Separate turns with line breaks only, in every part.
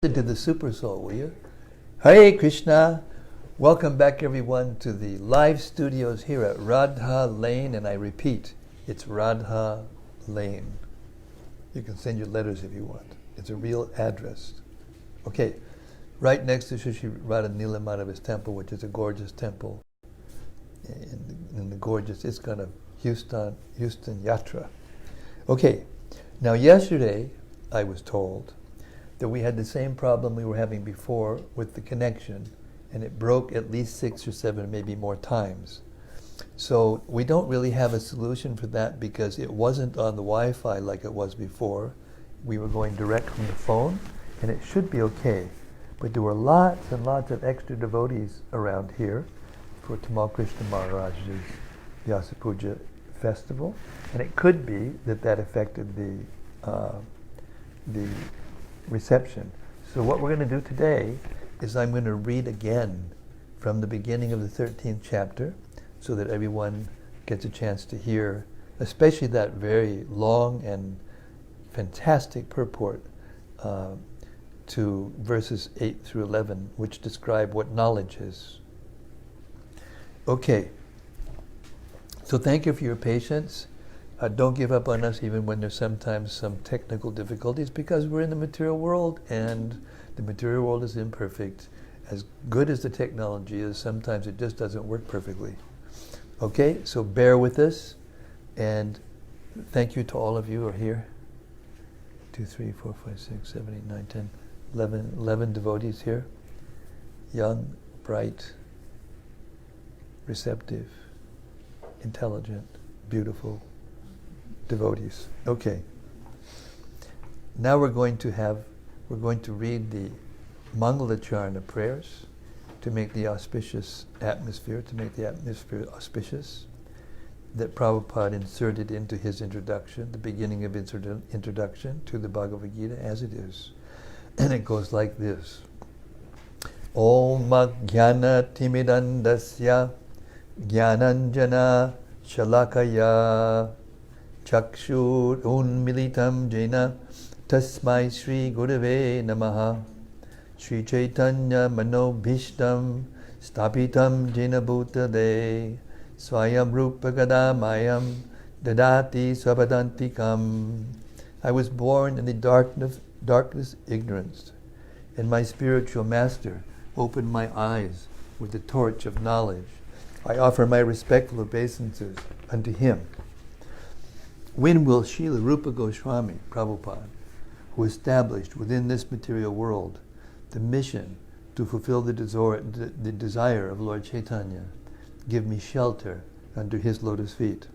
To the Supersoul, will you? Hare Krishna! Welcome back, everyone, to the live studios here at Radha Lane, and I repeat, it's Radha Lane. You can send your letters if you want. It's a real address. Okay, right next to Shri Radha Nilamadava's temple, which is a gorgeous temple in the gorgeous ISKCON of Houston Yatra. Okay, now yesterday I was told that we had the same problem we were having before with the connection, and it broke at least 6 or 7, maybe more times. So we don't really have a solution for that because it wasn't on the Wi-Fi like it was before. We were going direct from the phone, and it should be okay. But there were lots and lots of extra devotees around here for Tamal Krishna Maharaj's Vyasa Puja festival, and it could be that affected the reception. So what we're going to do today is I'm going to read again from the beginning of the 13th chapter so that everyone gets a chance to hear, especially that very long and fantastic purport to verses 8 through 11, which describe what knowledge is. Okay, so thank you for your patience. Don't give up on us even when there's sometimes some technical difficulties, because we're in the material world and the material world is imperfect. As good as the technology is, sometimes it just doesn't work perfectly. Okay, so bear with us, and thank you to all of you who are here. 2, 3, 4, 5, 6, 7, 8, 9, 10, 11 devotees here. Young, bright, receptive, intelligent, beautiful devotees. Okay. Now we're going to read the Mangalacharna prayers to make the atmosphere auspicious, that Prabhupada inserted into his introduction, the beginning of his introduction to the Bhagavad-gita as it is. And it goes like this. Om Jnana Timidandasya Jnananjana Shalakaya Chakshur Unmilitam Jena Tasmai Shri Gurave Namaha Shri Chaitanya Manobhishtam Stapitam Jena Bhutade Swayam Rupa Gadamayam Dadati Swapadantikam. I was born in the darkness ignorance, and my spiritual master opened my eyes with the torch of knowledge. I offer my respectful obeisances unto him. When will Srila Rupa Goswami, Prabhupada, who established within this material world the mission to fulfill the desire of Lord Chaitanya, give me shelter under his lotus feet?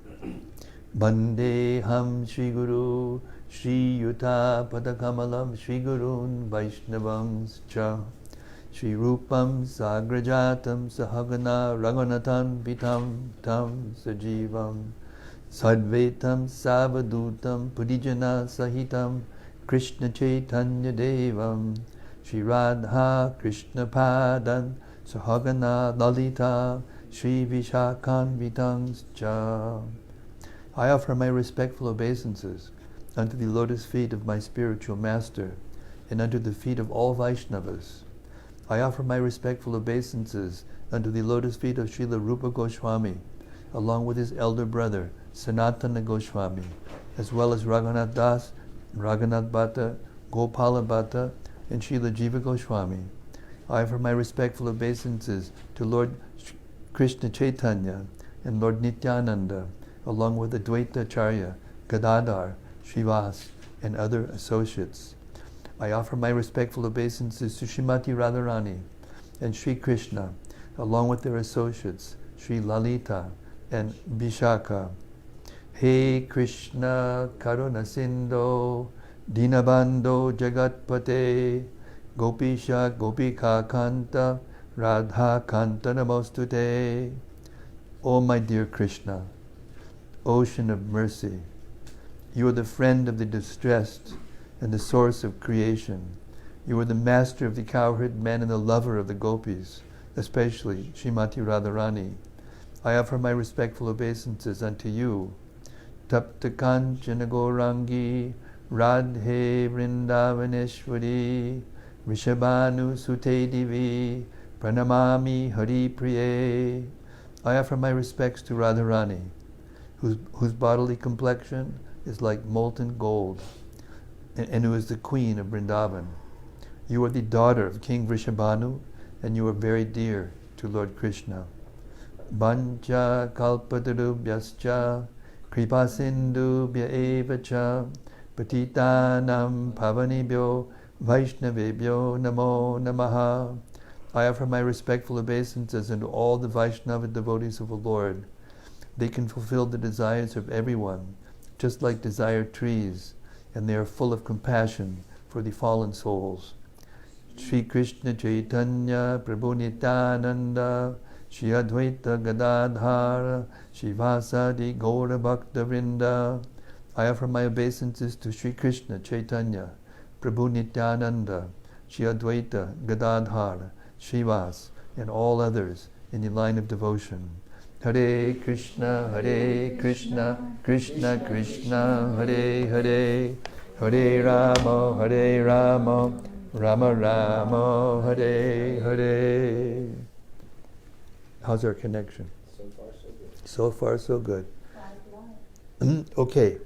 Bandeham Shri Guru Shri Yuta Padakamalam Shri Gurun Vaishnavams Cha Shri Rupam Sagrajatam Sahagana Raghunathan Vitam Tam Sajivam Sadvetam Savadutam Pudijana Sahitam Krishna Chaitanya Devam Shri Radha Krishna Padan Sahagana Lalita Shri Vishakhan Vitans Cha. I offer my respectful obeisances unto the lotus feet of my spiritual master and unto the feet of all Vaishnavas. I offer my respectful obeisances unto the lotus feet of Srila Rupa Goswami, along with his elder brother, Sanatana Goswami, as well as Raghunath Das, Raghunath Bhatta, Gopala Bhatta, and Srila Jiva Goswami. I offer my respectful obeisances to Lord Krishna Chaitanya and Lord Nityananda, along with Advaita Acharya, Gadadhar, Srivas, and other associates. I offer my respectful obeisances to Srimati Radharani and Sri Krishna, along with their associates, Sri Lalita and Vishaka. He Krishna Karuna Sindho Dinabandho Jagatpate Gopisha Gopika Kanta Radha Kanta Namostute. O my dear Krishna, ocean of mercy, you are the friend of the distressed and the source of creation. You are the master of the cowherd men and the lover of the gopis, especially Srimati Radharani. I offer my respectful obeisances unto you, Tapta Kanchana Gaurangi Radhe Vrindavaneshwari Rishabhanu Sute Divi Pranamami Hari Priye. I offer my respects to Radharani, whose bodily complexion is like molten gold, and who is the queen of Vrindavan. You are the daughter of King Vrishabhanu, and you are very dear to Lord Krishna. Bancha kalpatarubhyascha kripasindubhya evacha patitanam pavanibhyo vaishnavebhyo namo namaha. I offer my respectful obeisances unto all the Vaishnava devotees of the Lord. They can fulfill the desires of everyone, just like desired trees, and they are full of compassion for the fallen souls. Sri Krishna Chaitanya Prabhu Nityananda Shri Advaita Gadadhara Shivasadi Gaura Bhakta Vrinda. I offer my obeisances to Sri Krishna Chaitanya Prabhu Nityananda Shri Advaita Gadadhara Shivas and all others in the line of devotion. Hare Krishna, Krishna Krishna, Hare Hare, Hare Rama, Rama Rama, Hare Hare. How's our connection?
So far, so good.
So far, so good. Okay,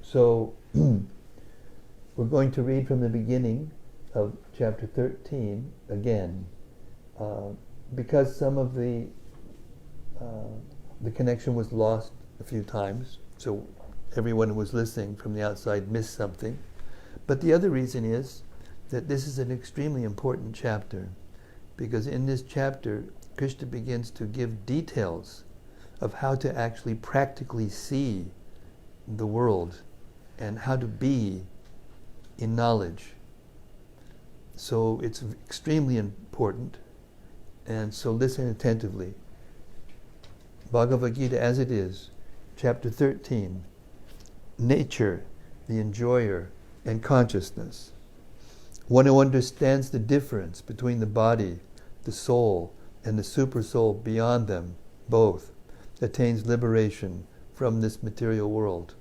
so we're going to read from the beginning of chapter 13 again, because some of the connection was lost a few times, so everyone who was listening from the outside missed something. But the other reason is that this is an extremely important chapter, because in this chapter, Krishna begins to give details of how to actually practically see the world and how to be in knowledge. So it's extremely important, and so listen attentively. Bhagavad-gita as it is, chapter 13, nature, the enjoyer, and consciousness. One who understands the difference between the body, the soul, and the supersoul beyond them, both, attains liberation from this material world.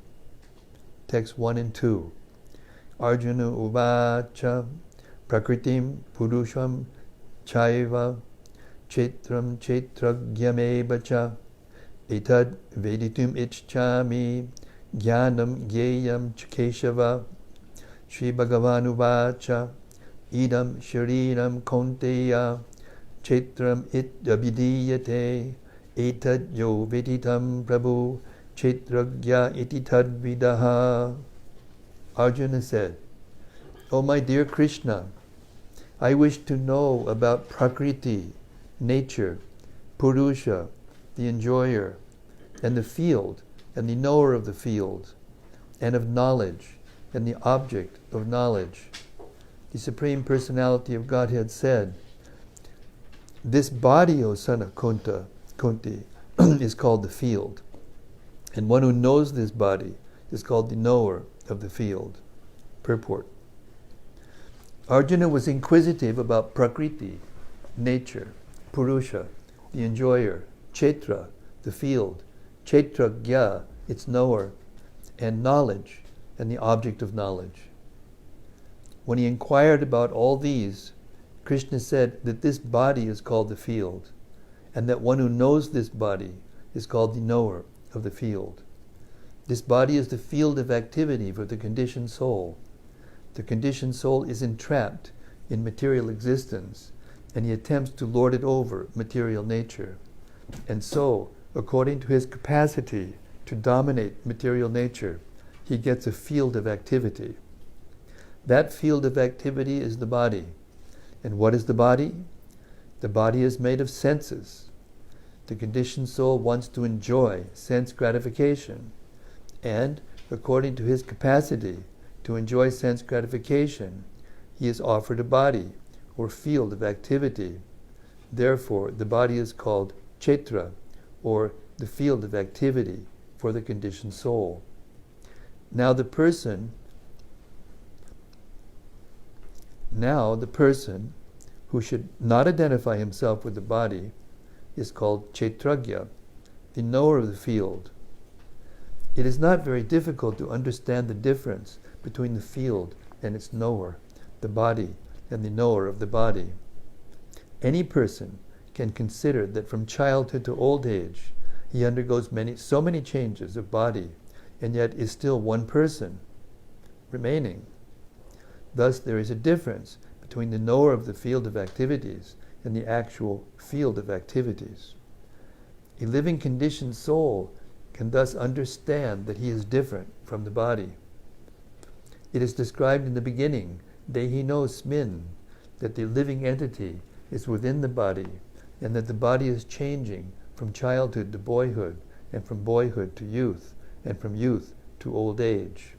Text 1 and 2. Arjuna uvacha prakritim purusham chaiva chetram chetragyameva etad veditum ichchami jnanam gyeyam chakeshava. Shri Bhagavan uvacha idam shariram konteya chetram itabhidiyate etad yo veditam prabhu chetragya iti tadvidaha. Arjuna said, O my dear Krishna, I wish to know about Prakriti, nature, Purusha, the enjoyer, and the field, and the knower of the field, and of knowledge, and the object of knowledge. The Supreme Personality of Godhead said, this body, O son of Kunti, is called the field, and one who knows this body is called the knower of the field. Purport. Arjuna was inquisitive about Prakriti, nature, Purusha, the enjoyer, Chetra, the field, Chetragya, its knower, and knowledge, and the object of knowledge. When he inquired about all these, Krishna said that this body is called the field, and that one who knows this body is called the knower of the field. This body is the field of activity for the conditioned soul. The conditioned soul is entrapped in material existence, and he attempts to lord it over material nature. And so, according to his capacity to dominate material nature, he gets a field of activity. That field of activity is the body. And what is the body? The body is made of senses. The conditioned soul wants to enjoy sense gratification. And, according to his capacity to enjoy sense gratification, he is offered a body, or field of activity. Therefore, the body is called Chetra, or the field of activity for the conditioned soul. Now the person who should not identify himself with the body is called Chetragya, the knower of the field. It is not very difficult to understand the difference between the field and its knower, the body, and the knower of the body. Any person can consider that from childhood to old age, he undergoes so many changes of body, and yet is still one person remaining. Thus, there is a difference between the knower of the field of activities and the actual field of activities. A living conditioned soul can thus understand that he is different from the body. It is described in the beginning, Dehinosmin, that the living entity is within the body, and that the body is changing from childhood to boyhood, and from boyhood to youth, and from youth to old age.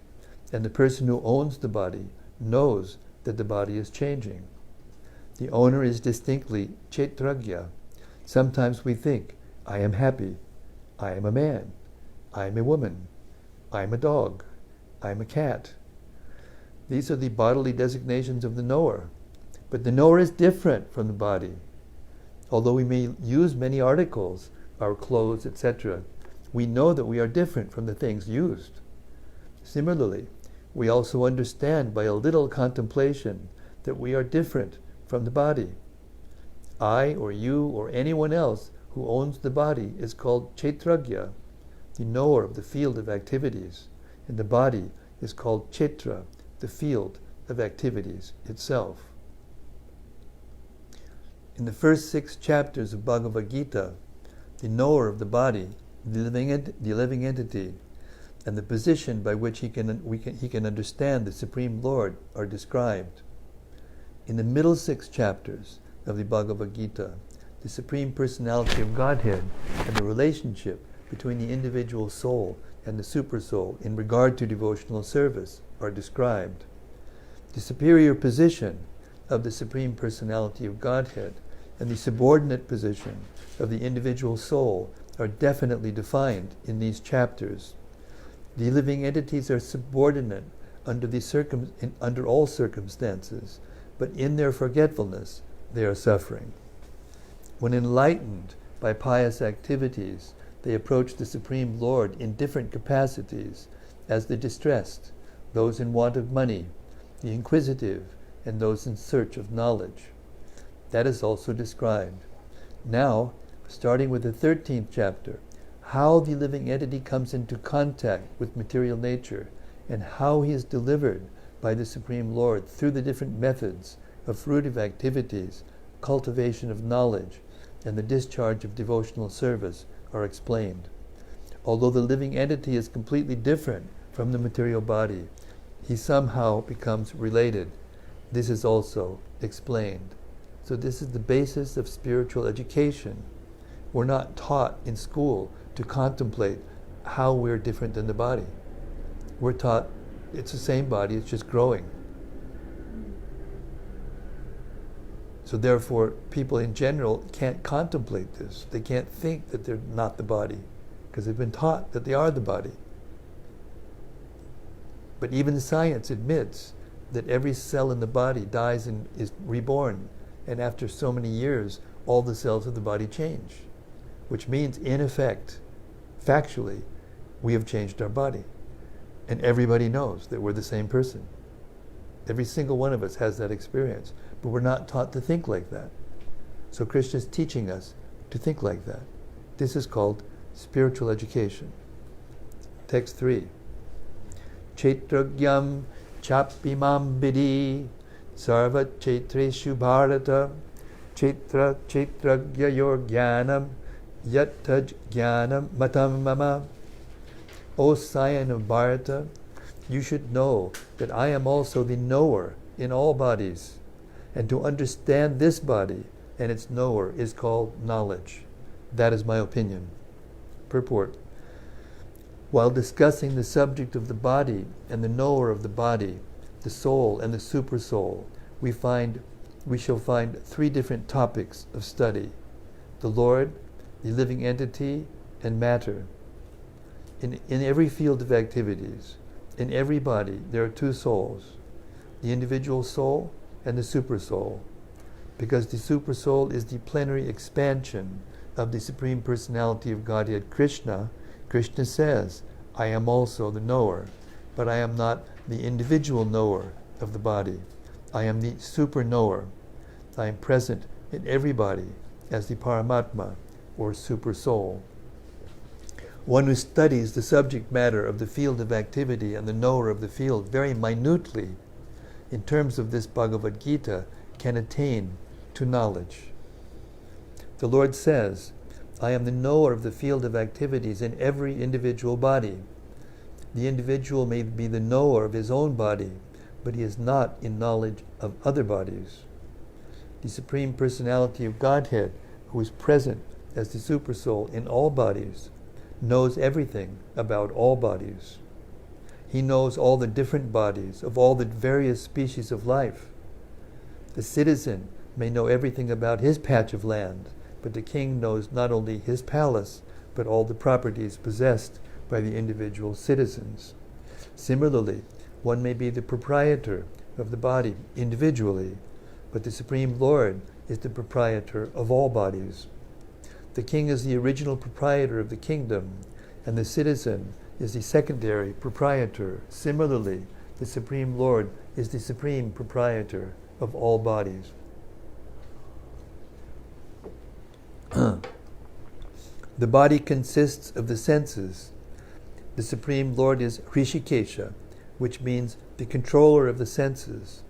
And the person who owns the body knows that the body is changing. The owner is distinctly Chetragya. Sometimes we think, I am happy, I am a man, I am a woman, I am a dog, I am a cat. These are the bodily designations of the knower. But the knower is different from the body. Although we may use many articles, our clothes, etc., we know that we are different from the things used. Similarly, we also understand by a little contemplation that we are different from the body. I or you or anyone else who owns the body is called Chetragya, the knower of the field of activities, and the body is called Chetra, the field of activities itself. In the first 6 chapters of Bhagavad-gita, the knower of the body, the living entity, and the position by which he can understand the Supreme Lord are described. In the middle 6 chapters of the Bhagavad-gita, the Supreme Personality of Godhead and the relationship between the individual soul and the Supersoul in regard to devotional service are described. The superior position of the Supreme Personality of Godhead and the subordinate position of the individual soul are definitely defined in these chapters. The living entities are subordinate under all circumstances, but in their forgetfulness they are suffering. When enlightened by pious activities, they approach the Supreme Lord in different capacities, as the distressed, those in want of money, the inquisitive, and those in search of knowledge. That is also described. Now, starting with the 13th chapter, how the living entity comes into contact with material nature, and how he is delivered by the Supreme Lord through the different methods of fruitive activities, cultivation of knowledge, and the discharge of devotional service are explained. Although the living entity is completely different from the material body, he somehow becomes related. This is also explained. So this is the basis of spiritual education. We're not taught in school to contemplate how we're different than the body. We're taught it's the same body, it's just growing. So therefore, people in general can't contemplate this. They can't think that they're not the body, because they've been taught that they are the body. But even science admits that every cell in the body dies and is reborn, and after so many years, all the cells of the body change, which means, in effect, factually, we have changed our body. And everybody knows that we're the same person. Every single one of us has that experience, but we're not taught to think like that. So Krishna is teaching us to think like that. This is called spiritual education. Text 3. Chetragyam chapimam bidi sarva chetreshu bharata chetragya yor jnanam yattaj jnanam matam mama. O scion of Bharata, you should know that I am also the knower in all bodies, and to understand this body and its knower is called knowledge. That is my opinion. Purport. While discussing the subject of the body and the knower of the body, the soul and the supersoul, we shall find 3 different topics of study: the Lord, the living entity, and matter. In every field of activities, in every body, there are 2 souls, the individual soul and the supersoul, because the supersoul is the plenary expansion of the Supreme Personality of Godhead, Krishna. Krishna says, I am also the knower, but I am not the individual knower of the body. I am the super knower. I am present in everybody as the Paramatma, or super soul. One who studies the subject matter of the field of activity and the knower of the field very minutely, in terms of this Bhagavad-gita, can attain to knowledge. The Lord says, I am the knower of the field of activities in every individual body. The individual may be the knower of his own body, but he is not in knowledge of other bodies. The Supreme Personality of Godhead, who is present as the Supersoul in all bodies, knows everything about all bodies. He knows all the different bodies of all the various species of life. The citizen may know everything about his patch of land, but the king knows not only his palace, but all the properties possessed by the individual citizens. Similarly, one may be the proprietor of the body individually, but the Supreme Lord is the proprietor of all bodies. The king is the original proprietor of the kingdom, and the citizen is the secondary proprietor. Similarly, the Supreme Lord is the supreme proprietor of all bodies. The body consists of the senses. The Supreme Lord is Hrishikesha, which means the controller of the senses.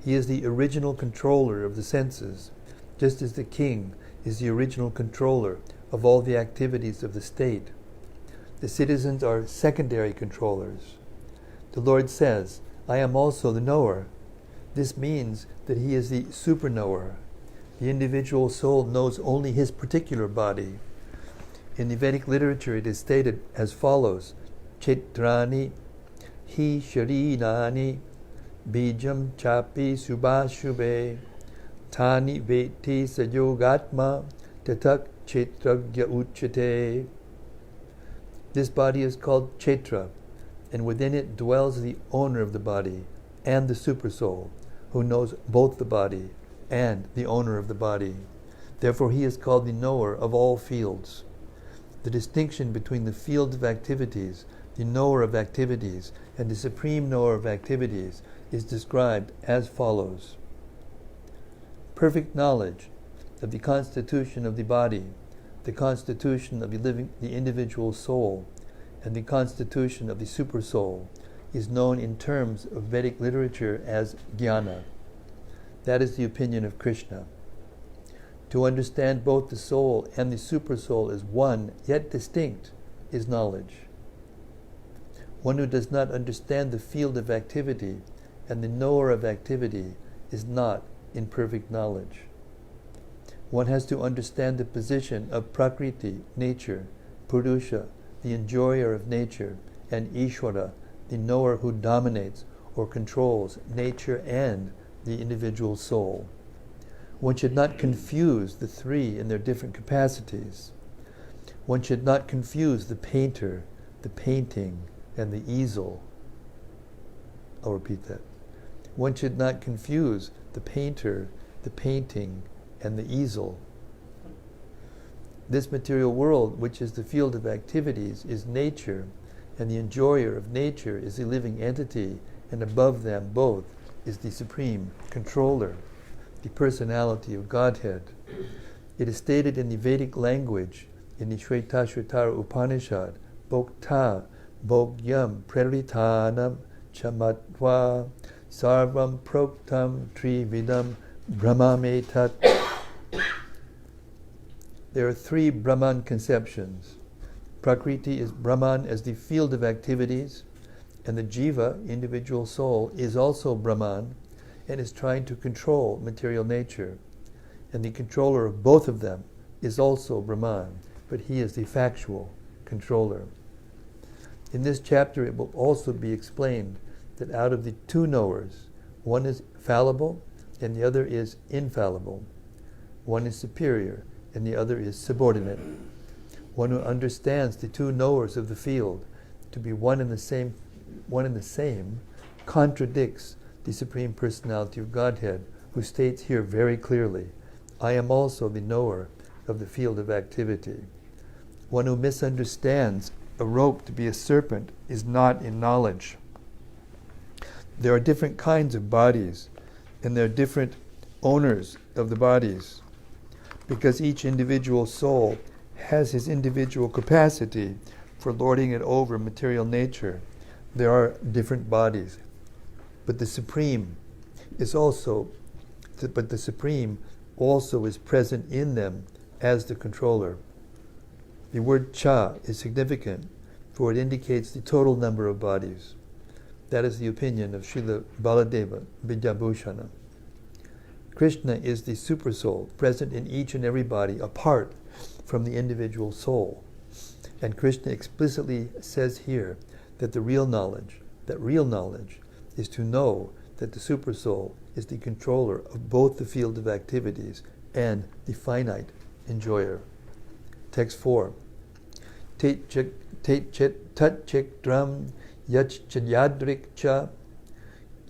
He is the original controller of the senses, just as the king is the original controller of all the activities of the state. The citizens are secondary controllers. The Lord says, I am also the knower. This means that he is the super knower. The individual soul knows only his particular body. In the Vedic literature it is stated as follows, Chetrani hi sharinani bijam chapi subhashubhe tani veti sayogatma tatak chetragya uchate. This body is called Chetra, and within it dwells the owner of the body and the Supersoul, who knows both the body and the owner of the body. Therefore he is called the knower of all fields. The distinction between the field of activities, the knower of activities, and the supreme knower of activities is described as follows. Perfect knowledge of the constitution of the body, the constitution of the individual soul, and the constitution of the supersoul is known in terms of Vedic literature as jnana. That is the opinion of Krishna. To understand both the soul and the supersoul as one, yet distinct, is knowledge. One who does not understand the field of activity and the knower of activity is not in perfect knowledge. One has to understand the position of Prakriti, nature, Purusha, the enjoyer of nature, and Ishvara, the knower who dominates or controls nature and the individual soul. One should not confuse the three in their different capacities. One should not confuse the painter, the painting, and the easel. I'll repeat that. One should not confuse the painter, the painting, and the easel. This material world, which is the field of activities, is nature, and the enjoyer of nature is a living entity, and above them both is the supreme controller, the personality of Godhead. It is stated in the Vedic language, in the Shvetashvatara Upanishad, Bhokta, Bhogyam, Praritanam, Chamatva, Sarvam Proktam, Trividam, Brahmametat. There are three Brahman conceptions. Prakriti is Brahman as the field of activities, and the Jiva, individual soul, is also Brahman and is trying to control material nature. And the controller of both of them is also Brahman, but he is the factual controller. In this chapter it will also be explained that out of the two knowers, one is fallible and the other is infallible. One is superior and the other is subordinate. One who understands the two knowers of the field to be one and the same contradicts the Supreme Personality of Godhead, who states here very clearly, I am also the knower of the field of activity. One who misunderstands a rope to be a serpent is not in knowledge. There are different kinds of bodies. and they're different owners of the bodies, because each individual soul has his individual capacity for lording it over material nature. There are different bodies, but the Supreme is also present in them as the controller. The word Cha is significant, for it indicates the total number of bodies. That is the opinion of Srila Baladeva Vidyabhushana. Krishna is the Supersoul, present in each and every body, apart from the individual soul. And Krishna explicitly says here that real knowledge is to know that the Supersoul is the controller of both the field of activities and the finite enjoyer. Text 4. Tet chit tat chiktram yach chadyadrik cha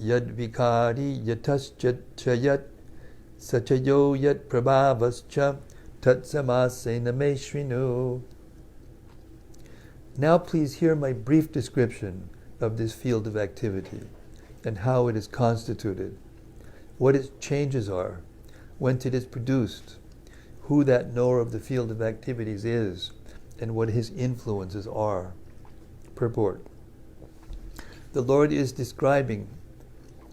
yad vikari yatas chayat sachayo yat prabhavas cha tat samasena me shrinu. Now please hear my brief description of this field of activity and how it is constituted, what its changes are, whence it is produced, who that knower of the field of activities is, and what his influences are. Purport. The Lord is describing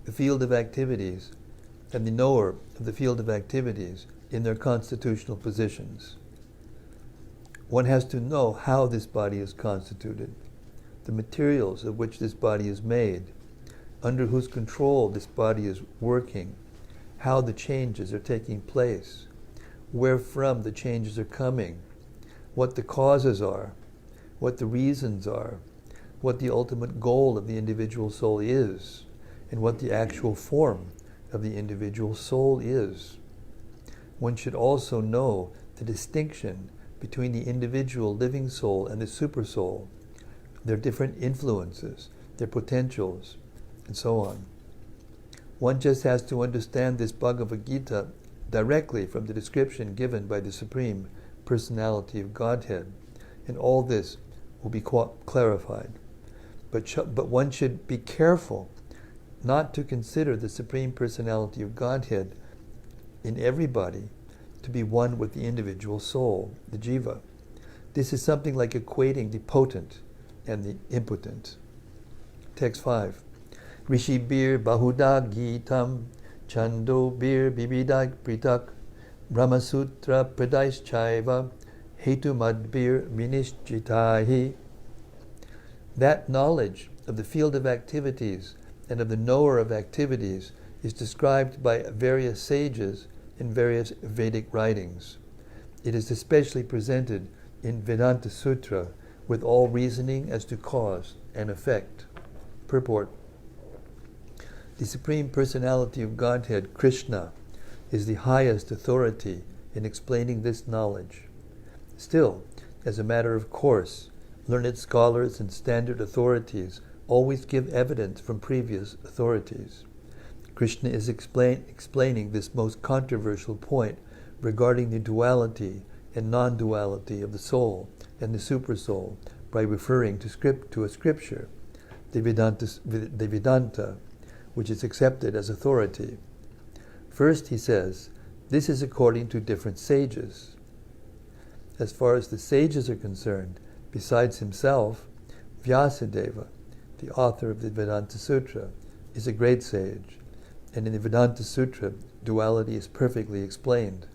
the field of activities and the knower of the field of activities in their constitutional positions. One has to know how this body is constituted, the materials of which this body is made, under whose control this body is working, how the changes are taking place, where from the changes are coming, what the causes are, what the reasons are, what the ultimate goal of the individual soul is, and what the actual form of the individual soul is. One should also know the distinction between the individual living soul and the supersoul, their different influences, their potentials, and so on. One just has to understand this Bhagavad-gita directly from the description given by the Supreme Personality of Godhead, and all this will be clarified. But one should be careful not to consider the Supreme Personality of Godhead in everybody to be one with the individual soul, the jiva. This is something like equating the potent and the impotent. Text 5. Rishi bir bahuda gitam chando bir bibidak pritak brahmasutra pradais chaiva hetu madbir vinishchitahi. That knowledge of the field of activities and of the knower of activities is described by various sages in various Vedic writings. It is especially presented in Vedanta Sutra with all reasoning as to cause and effect. Purport. The Supreme Personality of Godhead, Krishna, is the highest authority in explaining this knowledge. Still, as a matter of course, learned scholars and standard authorities always give evidence from previous authorities. Krishna is explaining this most controversial point regarding the duality and non-duality of the soul and the supersoul by referring to a scripture, the Vedanta, which is accepted as authority. First, he says, this is according to different sages. As far as the sages are concerned, besides himself, Vyasadeva, the author of the Vedanta Sutra, is a great sage, and in the Vedanta Sutra, duality is perfectly explained.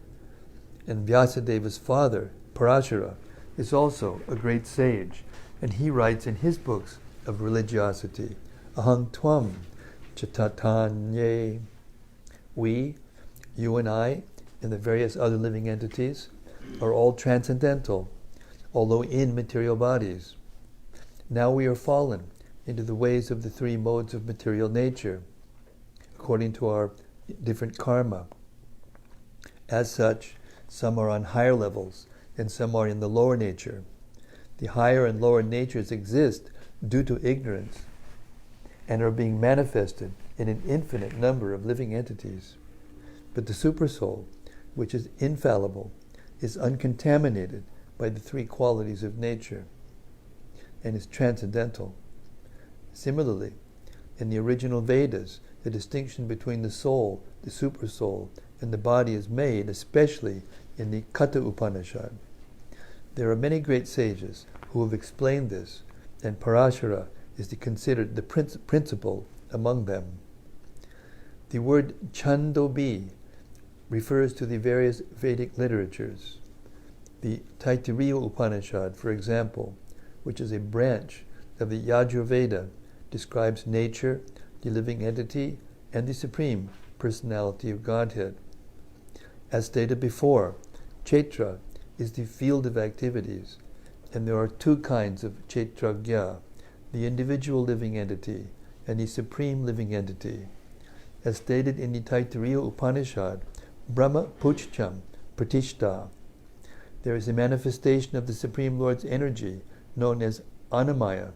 And Vyasadeva's father, Parashara, is also a great sage, and he writes in his books of religiosity, Aham Tvam Chatatanye. We, you and I, and the various other living entities, are all transcendental, although in material bodies. Now we are fallen into the ways of the three modes of material nature, according to our different karma. As such, some are on higher levels, and some are in the lower nature. The higher and lower natures exist due to ignorance, and are being manifested in an infinite number of living entities. But the Supersoul, which is infallible, is uncontaminated by the three qualities of nature, and is transcendental. Similarly, in the original Vedas, the distinction between the soul, the Supersoul, and the body is made, especially in the Katha Upanishad. There are many great sages who have explained this, and Parashara is considered the principal among them. The word Chandobi refers to the various Vedic literatures. The Taittiriya Upanishad, for example, which is a branch of the Yajurveda, describes nature, the living entity, and the Supreme Personality of Godhead. As stated before, Kshetra is the field of activities, and there are two kinds of Kshetragya, the individual living entity and the supreme living entity. As stated in the Taittiriya Upanishad, Brahma Puchcham Pratishta, there is a manifestation of the Supreme Lord's energy known as Annamaya,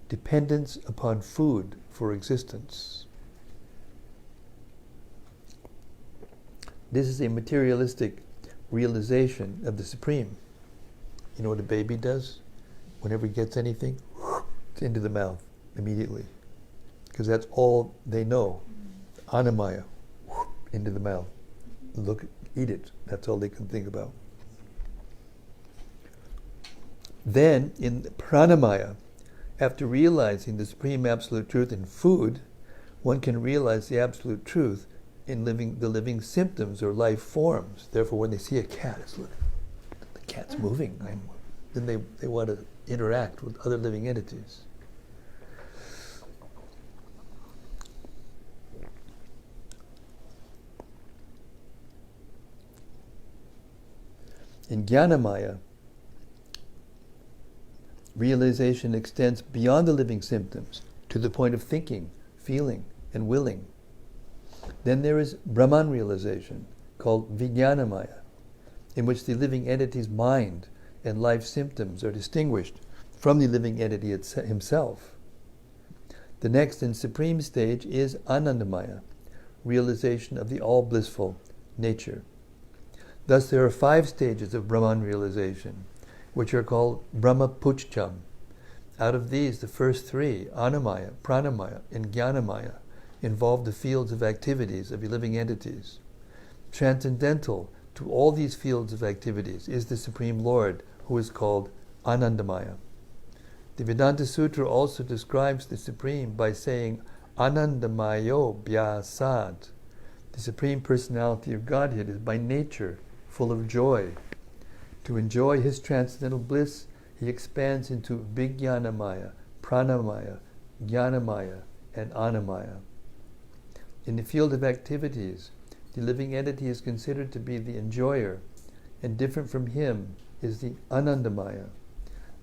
dependence upon food for existence. This is a materialistic realization of the Supreme. You know what a baby does? Whenever he gets anything, it's into the mouth immediately. Because that's all they know. Annamaya, into the mouth. Look, eat it. That's all they can think about. Then, in Pranamaya, after realizing the Supreme Absolute Truth in food, one can realize the Absolute Truth in the living symptoms or life forms. Therefore, when they see a cat, it's look, the cat's moving. Then they want to interact with other living entities. In Jnanamaya, realization extends beyond the living symptoms to the point of thinking, feeling, and willing. Then there is Brahman realization, called Vijnanamaya, in which the living entity's mind and life symptoms are distinguished from the living entity himself. The next and supreme stage is Anandamaya, realization of the all-blissful nature. Thus there are 5 stages of Brahman realization, which are called Brahma Puchcham. Out of these, the first 3, Annamaya, Pranamaya, and Jnanamaya, involve the fields of activities of living entities. Transcendental to all these fields of activities is the Supreme Lord, who is called Anandamaya. The Vedanta Sutra also describes the Supreme by saying, Anandamayo Vyasat. The Supreme Personality of Godhead is by nature full of joy. To enjoy his transcendental bliss, he expands into Vijnanamaya, Pranamaya, Jnanamaya, and Annamaya. In the field of activities, the living entity is considered to be the enjoyer, and different from him is the Anandamaya.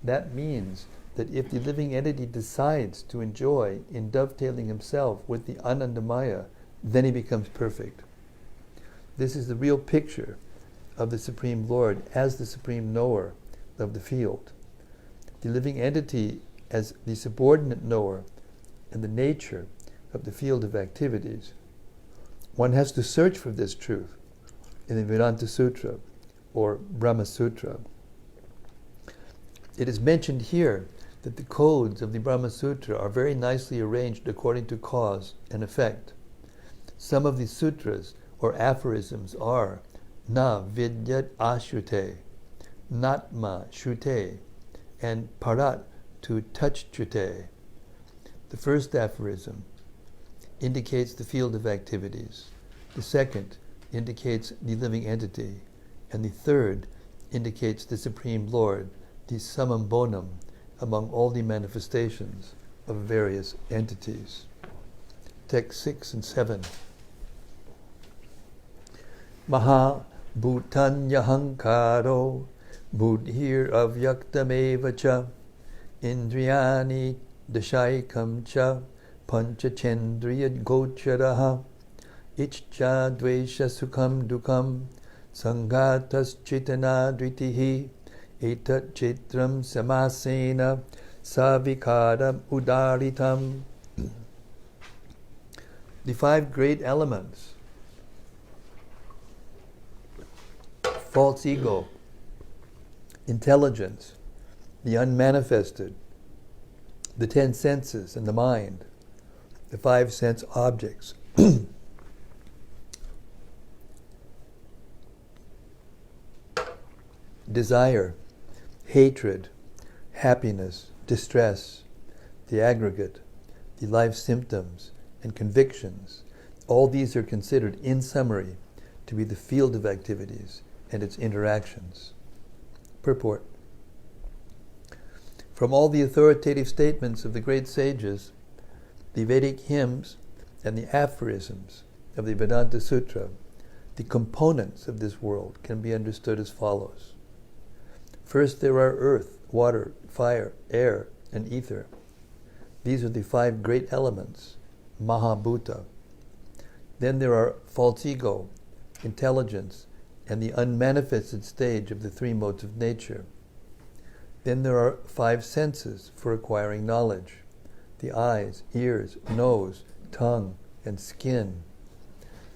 That means that if the living entity decides to enjoy in dovetailing himself with the Anandamaya, then he becomes perfect. This is the real picture of the Supreme Lord as the supreme knower of the field. The living entity as the subordinate knower and the nature of the field of activities. One has to search for this truth in the Vedanta Sutra or Brahma Sutra. It is mentioned here that the codes of the Brahma Sutra are very nicely arranged according to cause and effect. Some of the sutras or aphorisms are Na vidyat ashrute, Natma shrute, and Parat to touch trute. The first aphorism indicates the field of activities. The second indicates the living entity. And the third indicates the Supreme Lord, the summum bonum, among all the manifestations of various entities. Text 6 and 7. Maha Bhutanyahankaro Buddhir avyaktameva cha Indriyani dashaikam cha Panchachendriya gocharaha Ichcha dvesha sukham dukam Sanghatas chitana dritihi Etat chitram samasena Savikaram udaritam. The 5 great elements: false ego, intelligence, the unmanifested, the 10 senses and the mind, the five sense objects. Desire, hatred, happiness, distress, the aggregate, the life symptoms, and convictions, all these are considered, in summary, to be the field of activities and its interactions. Purport. From all the authoritative statements of the great sages, the Vedic hymns, and the aphorisms of the Vedanta Sutra, the components of this world can be understood as follows. First, there are earth, water, fire, air, and ether. These are the five great elements, Mahabhuta. Then there are false ego, intelligence, and the unmanifested stage of the three modes of nature. Then there are five senses for acquiring knowledge, the eyes, ears, nose, tongue, and skin.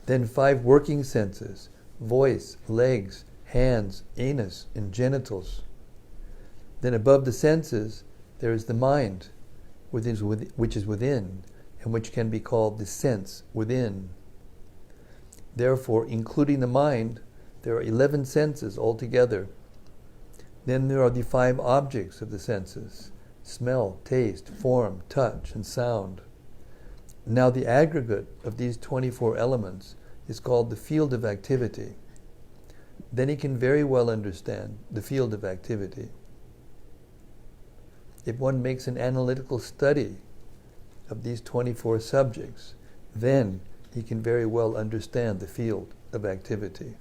Then five working senses, voice, legs, hands, anus, and genitals. Then above the senses, there is the mind, which is within, and which can be called the sense within. Therefore, including the mind, there are 11 senses altogether. Then there are the five objects of the senses: smell, taste, form, touch, and sound. Now the aggregate of these 24 elements is called the field of activity. Then he can very well understand the field of activity. If one makes an analytical study of these 24 subjects, then he can very well understand the field of activity.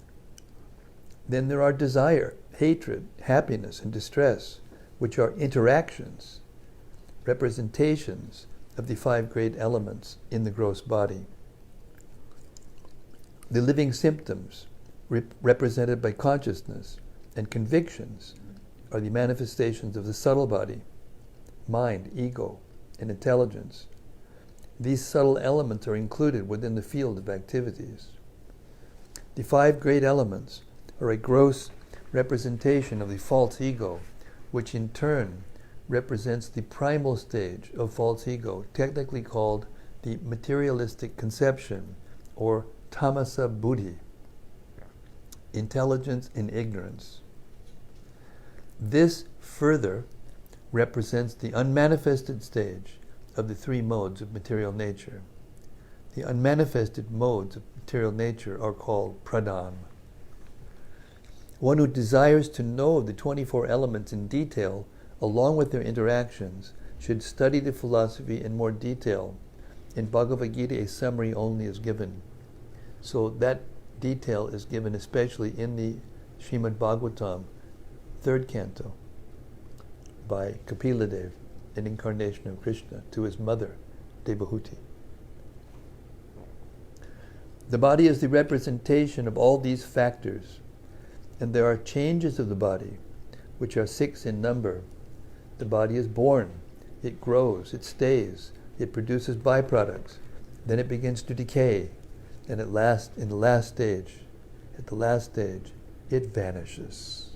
Then there are desire, hatred, happiness, and distress, which are interactions, representations of the five great elements in the gross body. The living symptoms, represented by consciousness, and convictions are the manifestations of the subtle body, mind, ego, and intelligence. These subtle elements are included within the field of activities. The five great elements are a gross representation of the false ego, which in turn represents the primal stage of false ego, technically called the materialistic conception, or tamasa buddhi, intelligence in ignorance. This further represents the unmanifested stage of the three modes of material nature. The unmanifested modes of material nature are called pradhan. One who desires to know the 24 elements in detail, along with their interactions, should study the philosophy in more detail. In Bhagavad-gita, a summary only is given. So that detail is given especially in the Srimad Bhagavatam, 3rd canto, by Kapila-dev, an incarnation of Krishna, to his mother, Devahuti. The body is the representation of all these factors, and there are changes of the body, which are 6 in number. The body is born, it grows, it stays, it produces byproducts, then it begins to decay, and at the last stage, it vanishes.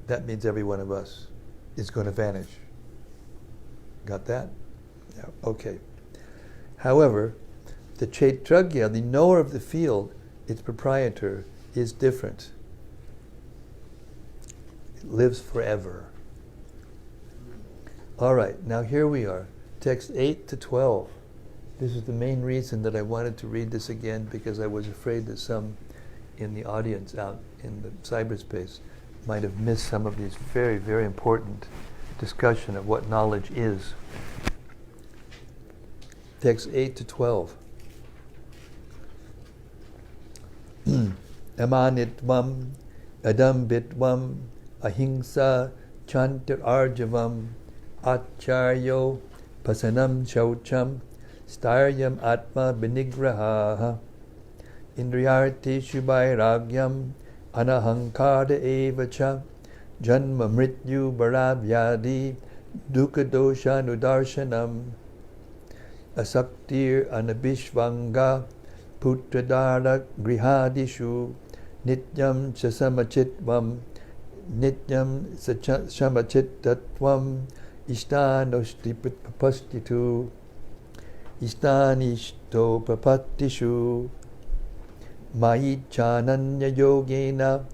That means every one of us is going to vanish. Got that? Yeah, okay. However, the Kshetrajna, the knower of the field, its proprietor, is different. It lives forever. All right, now here we are, text 8 to 12. This is the main reason that I wanted to read this again, because I was afraid that some in the audience out in the cyberspace might have missed some of these very, very important discussion of what knowledge is. Text 8 to 12. Amanitvam, adambitvam, ahimsa, chantir arjavam, acharyo, pasanam shaucham, staryam atma binigraha, indriyarteshu vairagyam, anahankara evacha, janma mrityu bharavyadi, dukkha dosha nudarshanam, asaktir anabhishvanga, putradara grihadishu, nityam sasamachitvam, nityam samachittatvam, ishtanoshti pastitu. Ishtanishto prapattishu Mayi chananya yogena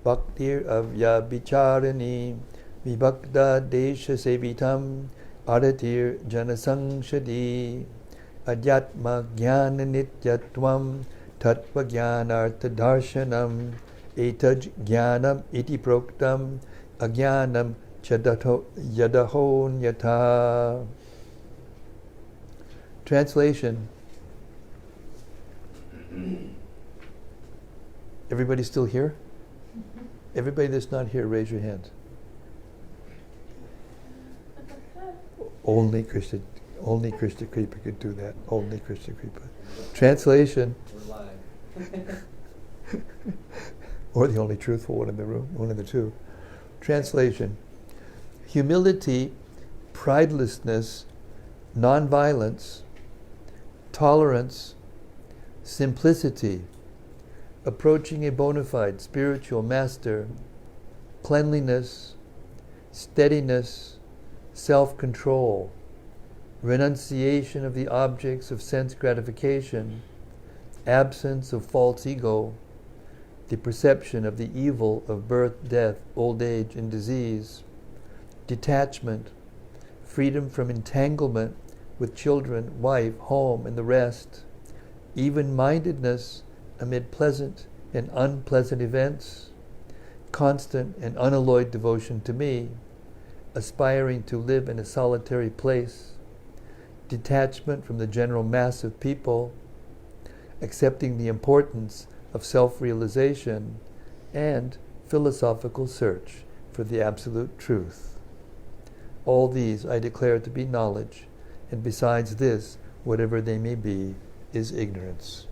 bhaktir avyabhicharini vibhakta desha sevitam aratir janasangshadi adyatma jnana nityatvam tattva jnanartha darshanam etaj jnanam iti proktam ajnanam yadahon yata. Translation. Everybody still here? Everybody that's not here, raise your hand. Only Krishna Kripa could do that. Only Krishna Kripa. Translation.
We're live.
Or the only truthful one in the room, one of the two. Translation. Humility, pridelessness, nonviolence, tolerance, simplicity, approaching a bona fide spiritual master, cleanliness, steadiness, self-control, renunciation of the objects of sense gratification, absence of false ego, the perception of the evil of birth, death, old age, and disease, detachment, freedom from entanglement with children, wife, home, and the rest, even-mindedness amid pleasant and unpleasant events, constant and unalloyed devotion to me, aspiring to live in a solitary place, detachment from the general mass of people, accepting the importance of self-realization, and philosophical search for the absolute truth. All these I declare to be knowledge, and besides this, whatever they may be, is ignorance.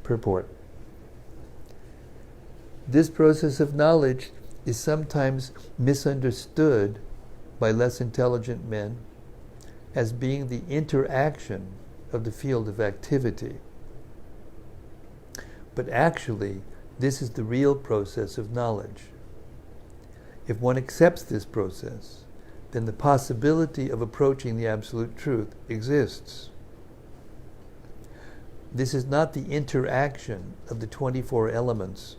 Purport. This process of knowledge is sometimes misunderstood by less intelligent men as being the interaction of the field of activity. But actually, this is the real process of knowledge. If one accepts this process, then the possibility of approaching the absolute truth exists. This is not the interaction of the 24 elements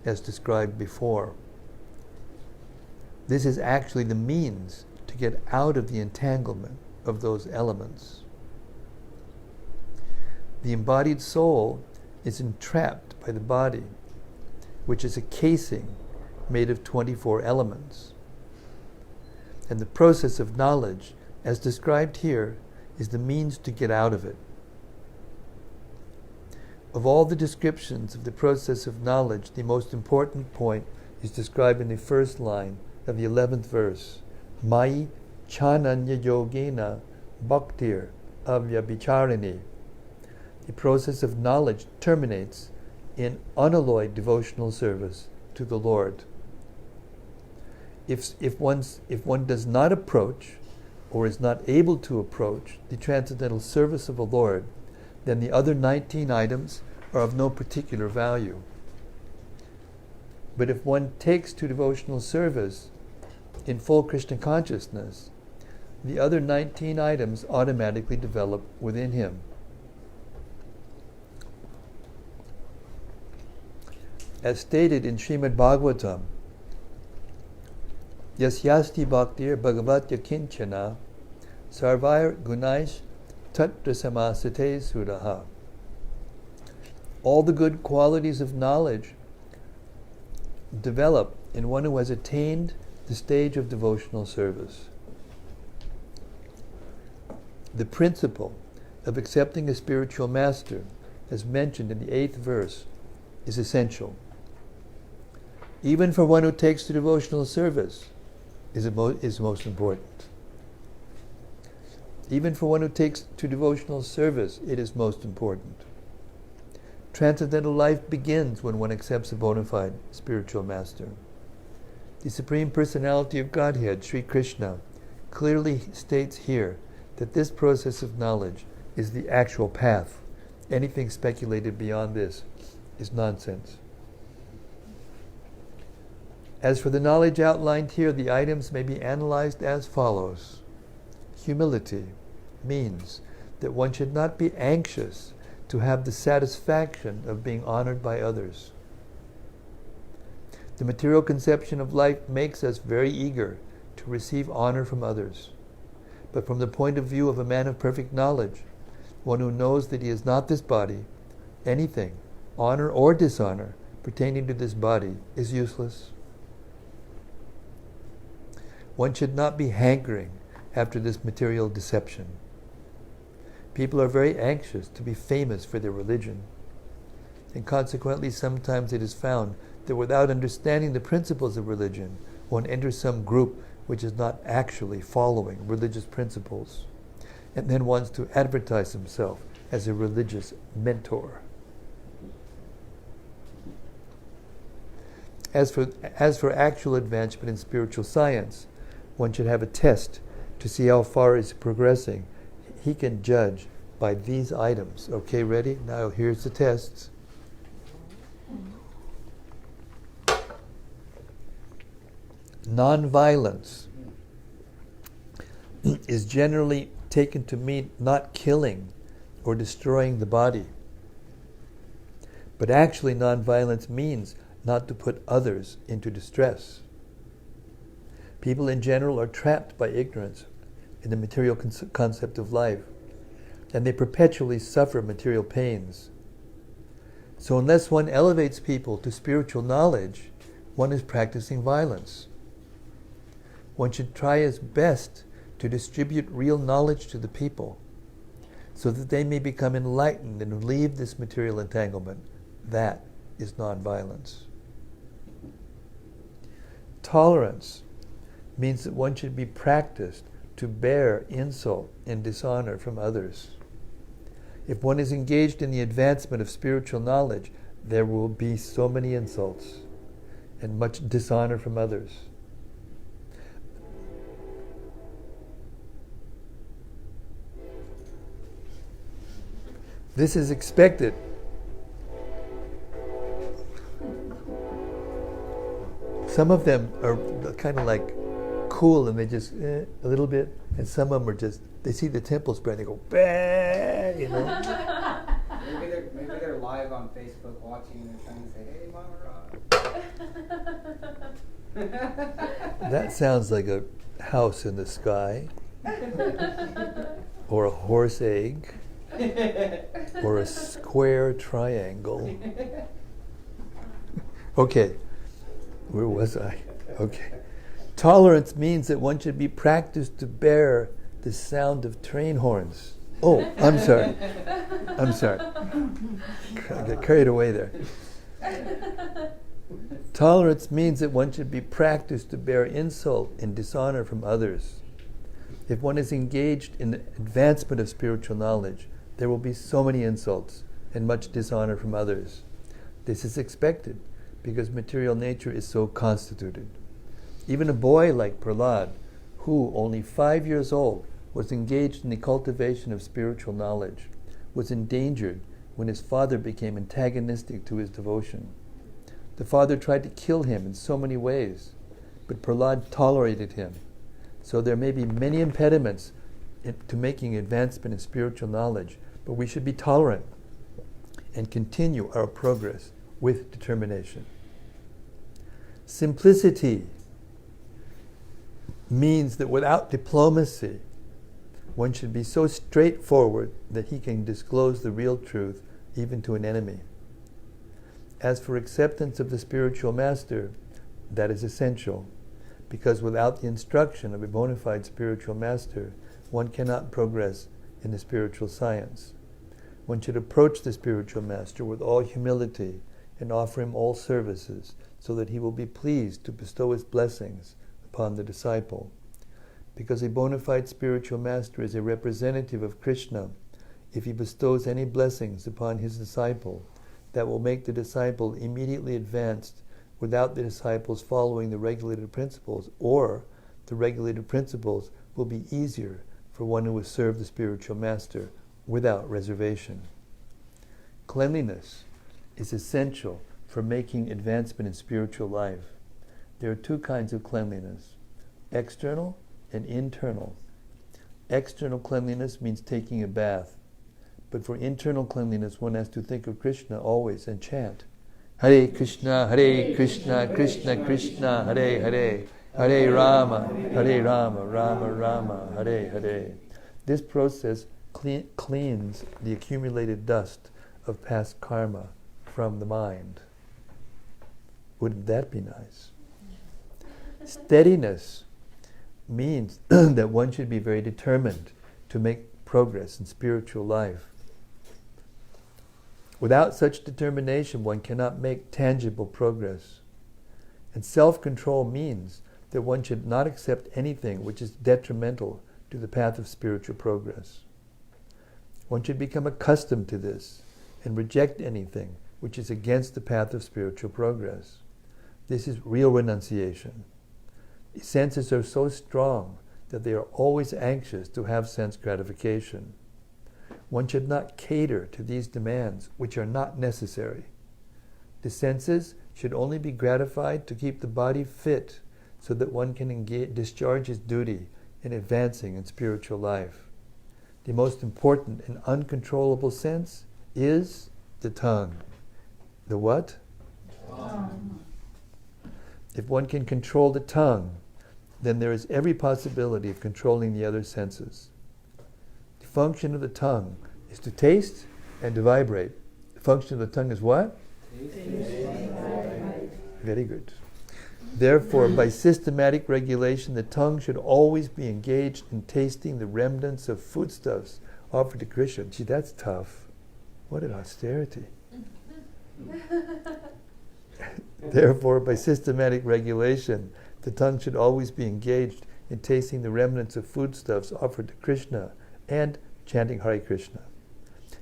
as described before. This is actually the means to get out of the entanglement of those elements. The embodied soul is entrapped by the body, which is a casing made of 24 elements. And the process of knowledge, as described here, is the means to get out of it. Of all the descriptions of the process of knowledge, the most important point is described in the first line of the 11th verse. Mai chananya yogena bhaktir avyabhicharini. The process of knowledge terminates in unalloyed devotional service to the Lord. If one does not approach, or is not able to approach, the transcendental service of the Lord, then the other 19 items are of no particular value. But if one takes to devotional service in full Krishna consciousness, the other 19 items automatically develop within him. As stated in Srimad Bhagavatam, Yasyasti bhaktir bhagavatya kinchana sarvair gunaish tatra samasate suraha. All the good qualities of knowledge develop in one who has attained the stage of devotional service. The principle of accepting a spiritual master, as mentioned in the 8th verse, is essential. Even for one who takes to devotional service, is most important. Even for one who takes to devotional service, it is most important. Transcendental life begins when one accepts a bona fide spiritual master. The Supreme Personality of Godhead, Sri Krishna, clearly states here that this process of knowledge is the actual path. Anything speculated beyond this is nonsense. As for the knowledge outlined here, the items may be analyzed as follows. Humility means that one should not be anxious to have the satisfaction of being honored by others. The material conception of life makes us very eager to receive honor from others. But from the point of view of a man of perfect knowledge, one who knows that he is not this body, anything, honor or dishonor, pertaining to this body is useless. One should not be hankering after this material deception. People are very anxious to be famous for their religion, and consequently sometimes it is found that without understanding the principles of religion, one enters some group which is not actually following religious principles, and then wants to advertise himself as a religious mentor. As for actual advancement in spiritual science, one should have a test to see how far is progressing. He can judge by these items. Okay, ready? Now here's the tests. Non-violence is generally taken to mean not killing or destroying the body. But actually non-violence means not to put others into distress. People in general are trapped by ignorance in the material concept of life, and they perpetually suffer material pains. So unless one elevates people to spiritual knowledge, one is practicing violence. One should try his best to distribute real knowledge to the people so that they may become enlightened and leave this material entanglement. That is non-violence. Tolerance means that one should be practiced to bear insult and dishonor from others. If one is engaged in the advancement of spiritual knowledge, there will be so many insults and much dishonor from others. This is expected. Some of them are kind of like cool and they just a little bit, and some of them are just, they see the temple spread, they go, bah, you know.
Maybe they're live on Facebook watching and trying to say, hey, Mama.
That sounds like a house in the sky, or a horse egg, or a square triangle. Okay, where was I? Okay. Tolerance means that one should be practiced to bear the sound of train horns. Oh, I'm sorry. I got carried away there. Tolerance means that one should be practiced to bear insult and dishonor from others. If one is engaged in the advancement of spiritual knowledge, there will be so many insults and much dishonor from others. This is expected because material nature is so constituted. Even a boy like Prahlad, who, only 5 years old, was engaged in the cultivation of spiritual knowledge, was endangered when his father became antagonistic to his devotion. The father tried to kill him in so many ways, but Prahlad tolerated him. So there may be many impediments to making advancement in spiritual knowledge, but we should be tolerant and continue our progress with determination. Simplicity means that without diplomacy, one should be so straightforward that he can disclose the real truth even to an enemy. As for acceptance of the spiritual master, that is essential, because without the instruction of a bona fide spiritual master, one cannot progress in the spiritual science. One should approach the spiritual master with all humility and offer him all services so that he will be pleased to bestow his blessings upon the disciple. Because a bona fide spiritual master is a representative of Krishna, if he bestows any blessings upon his disciple, that will make the disciple immediately advanced without the disciples following the regulated principles, or the regulated principles will be easier for one who has served the spiritual master without reservation. Cleanliness is essential for making advancement in spiritual life. There are two kinds of cleanliness, external and internal. external cleanliness means taking a bath. But for internal cleanliness, one has to think of Krishna always and chant. Hare Krishna, Krishna Krishna, Hare Hare, Hare Rama, Rama Rama, Hare Hare. This process cleans the accumulated dust of past karma from the mind. Wouldn't that be nice? Steadiness means that one should be very determined to make progress in spiritual life. Without such determination, one cannot make tangible progress. And self-control means that one should not accept anything which is detrimental to the path of spiritual progress. One should become accustomed to this and reject anything which is against the path of spiritual progress. This is real renunciation. The senses are so strong that they are always anxious to have sense gratification. One should not cater to these demands which are not necessary. The senses should only be gratified to keep the body fit so that one can discharge his duty in advancing in spiritual life. The most important and uncontrollable sense is the tongue. The what? Tongue. If one can control the tongue, then there is every possibility of controlling the other senses. The function of the tongue is to taste and to vibrate. The function of the tongue is what? Very good. Therefore, by systematic regulation, the tongue should always be engaged in tasting the remnants of foodstuffs offered to Krishna. Gee, that's tough. What an austerity. Therefore, by systematic regulation, the tongue should always be engaged in tasting the remnants of foodstuffs offered to Krishna and chanting Hare Krishna.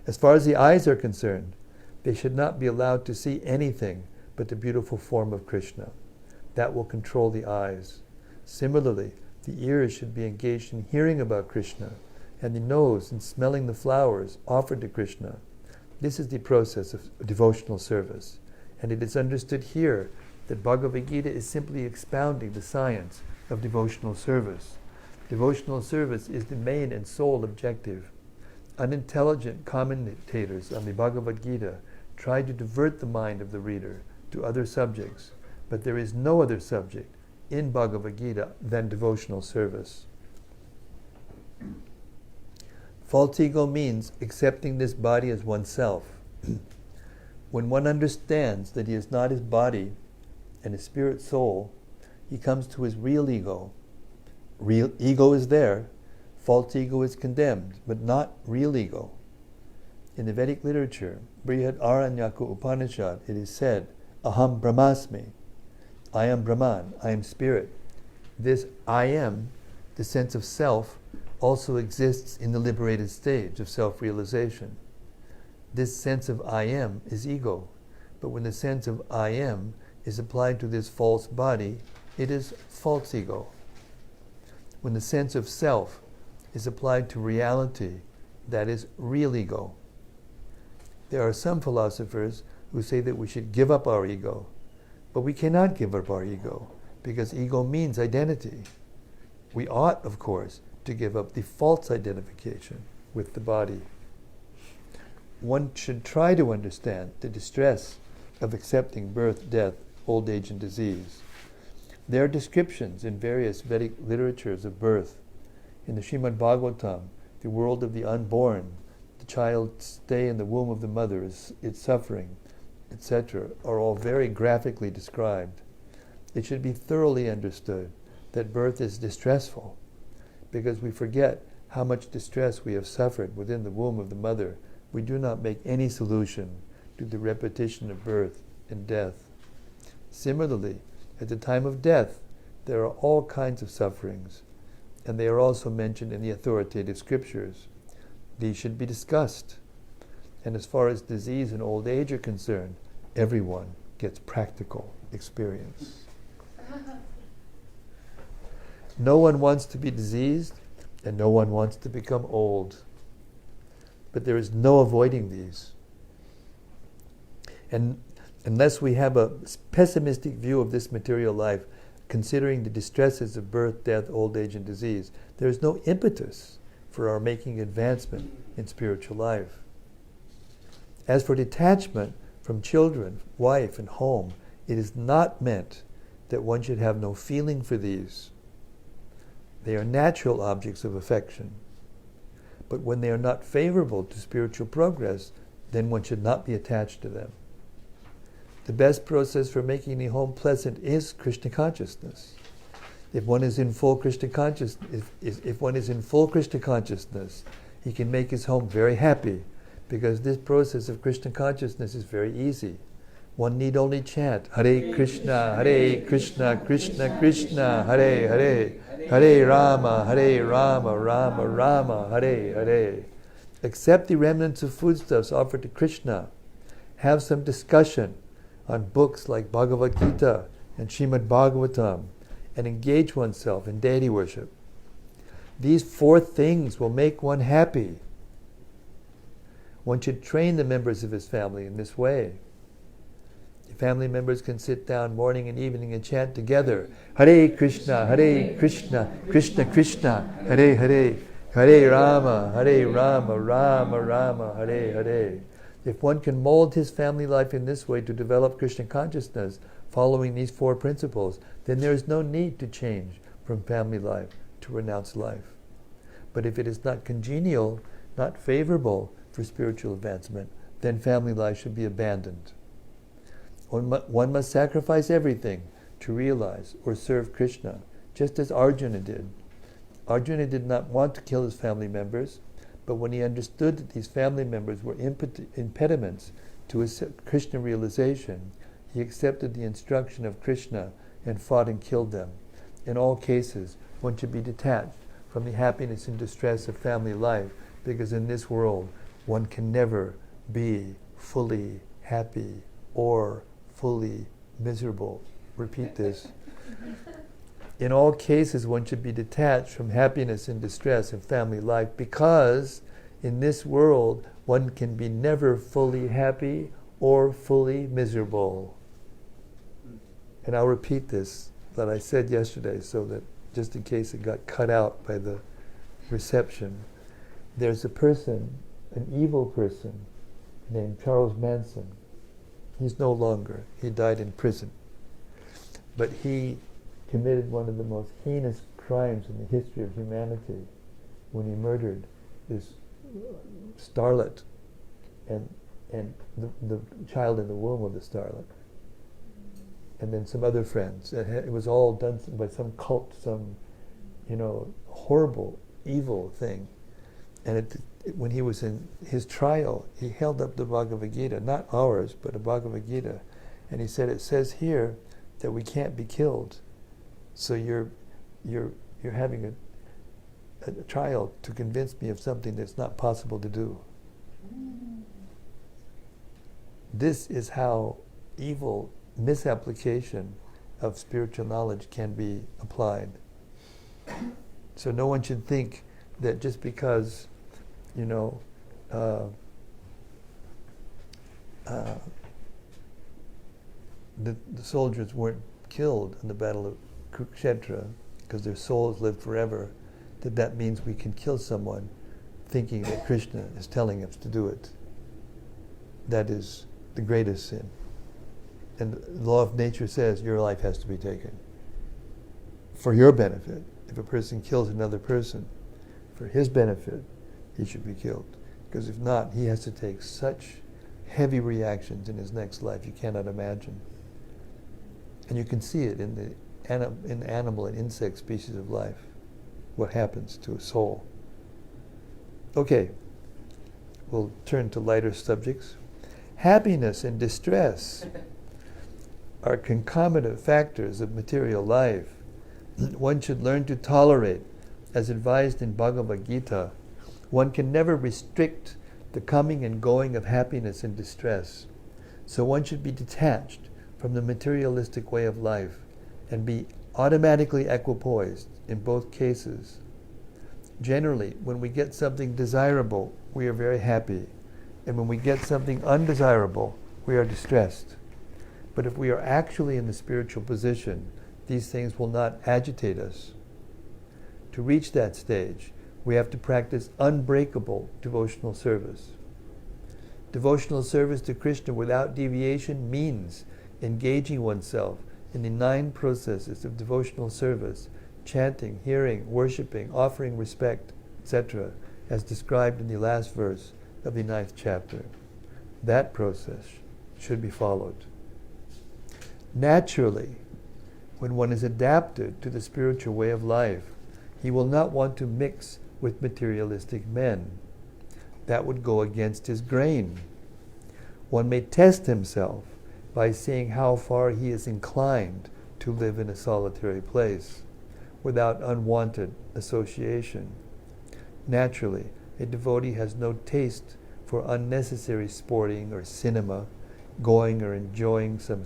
As far as the eyes are concerned, they should not be allowed to see anything but the beautiful form of Krishna. That will control the eyes. Similarly, the ears should be engaged in hearing about Krishna, and the nose in smelling the flowers offered to Krishna. This is the process of devotional service. And it is understood here that Bhagavad-gita is simply expounding the science of devotional service. Devotional service is the main and sole objective. Unintelligent commentators on the Bhagavad-gita try to divert the mind of the reader to other subjects, but there is no other subject in Bhagavad-gita than devotional service. False ego means accepting this body as oneself. When one understands that he is not his body and his spirit soul, he comes to his real ego. Real ego is there, false ego is condemned, but not real ego. In the Vedic literature, Brihad Aranyaka Upanishad, it is said, Aham Brahmasmi, I am Brahman, I am spirit. This I am, the sense of self, also exists in the liberated stage of self-realization. This sense of I am is ego, but when the sense of I am is applied to this false body, it is false ego. When the sense of self is applied to reality, that is real ego. There are some philosophers who say that we should give up our ego, but we cannot give up our ego because ego means identity. We ought, of course, to give up the false identification with the body. One should try to understand the distress of accepting birth, death, old age, and disease. There are descriptions in various Vedic literatures of birth. In the Srimad Bhagavatam, the world of the unborn, the child's stay in the womb of the mother, its suffering, etc., are all very graphically described. It should be thoroughly understood that birth is distressful, because we forget how much distress we have suffered within the womb of the mother. We do not make any solution to the repetition of birth and death. Similarly, at the time of death, there are all kinds of sufferings, and they are also mentioned in the authoritative scriptures. These should be discussed. And as far as disease and old age are concerned, everyone gets practical experience. No one wants to be diseased, and no one wants to become old. But there is no avoiding these. And unless we have a pessimistic view of this material life, considering the distresses of birth, death, old age, and disease, there is no impetus for our making advancement in spiritual life. As for detachment from children, wife, and home, it is not meant that one should have no feeling for these. They are natural objects of affection. But when they are not favorable to spiritual progress, then one should not be attached to them. The best process for making the home pleasant is Krishna consciousness. If one is in full Krishna consciousness, if one is in full Krishna consciousness, he can make his home very happy, because this process of Krishna consciousness is very easy. One need only chant Hare Krishna, Krishna Krishna, Hare Hare, Hare Rama, Rama Rama, Hare Hare. Accept the remnants of foodstuffs offered to Krishna. Have some discussion on books like Bhagavad-gita and Srimad Bhagavatam, and engage oneself in deity worship. These 4 things will make one happy. One should train the members of his family in this way. The family members can sit down morning and evening and chant together, Hare Krishna, Krishna Krishna, Hare Hare, Hare Rama, Rama Rama, Hare Hare. If one can mold his family life in this way to develop Krishna consciousness, following these 4 principles, then there is no need to change from family life to renounced life. But if it is not congenial, not favorable for spiritual advancement, then family life should be abandoned. One must sacrifice everything to realize or serve Krishna, just as Arjuna did. Arjuna did not want to kill his family members, but when he understood that these family members were impediments to his Krishna realization, he accepted the instruction of Krishna and fought and killed them. In all cases, one should be detached from the happiness and distress of family life, because in this world, one can never be fully happy or fully miserable. Repeat this. In all cases, one should be detached from happiness and distress in family life, because in this world, one can be never fully happy or fully miserable. And I'll repeat this that I said yesterday, so that just in case it got cut out by the reception. There's a person, an evil person, named Charles Manson. He's no longer. He died in prison. But he committed one of the most heinous crimes in the history of humanity when he murdered this starlet and the child in the womb of the starlet, and then some other friends. It was all done by some cult, some horrible, evil thing. And when he was in his trial, he held up the Bhagavad-gita, not ours, but a Bhagavad-gita, and he said, "It says here that we can't be killed. So you're having a trial to convince me of something that's not possible to do." This is how evil misapplication of spiritual knowledge can be applied. So no one should think that just because the soldiers weren't killed in the Battle of Kurukshetra because their souls live forever, that means we can kill someone thinking that Krishna is telling us to do it. That is the greatest sin. And the law of nature says your life has to be taken for your benefit. If a person kills another person for his benefit, he should be killed. Because if not, he has to take such heavy reactions in his next life you cannot imagine. And you can see it in the animal and insect species of life, what happens to a soul. Okay, we'll turn to lighter subjects. Happiness and distress are concomitant factors of material life. One should learn to tolerate, as advised in Bhagavad-gita. One can never restrict the coming and going of happiness and distress. So one should be detached from the materialistic way of life and be automatically equipoised in both cases. Generally, when we get something desirable, we are very happy. And when we get something undesirable, we are distressed. But if we are actually in the spiritual position, these things will not agitate us. To reach that stage, we have to practice unbreakable devotional service. Devotional service to Krishna without deviation means engaging oneself in the 9 processes of devotional service: chanting, hearing, worshipping, offering respect, etc., as described in the last verse of the 9th chapter. That process should be followed. Naturally, when one is adapted to the spiritual way of life, he will not want to mix with materialistic men. That would go against his grain. One may test himself by seeing how far he is inclined to live in a solitary place without unwanted association. Naturally, a devotee has no taste for unnecessary sporting or cinema, going or enjoying some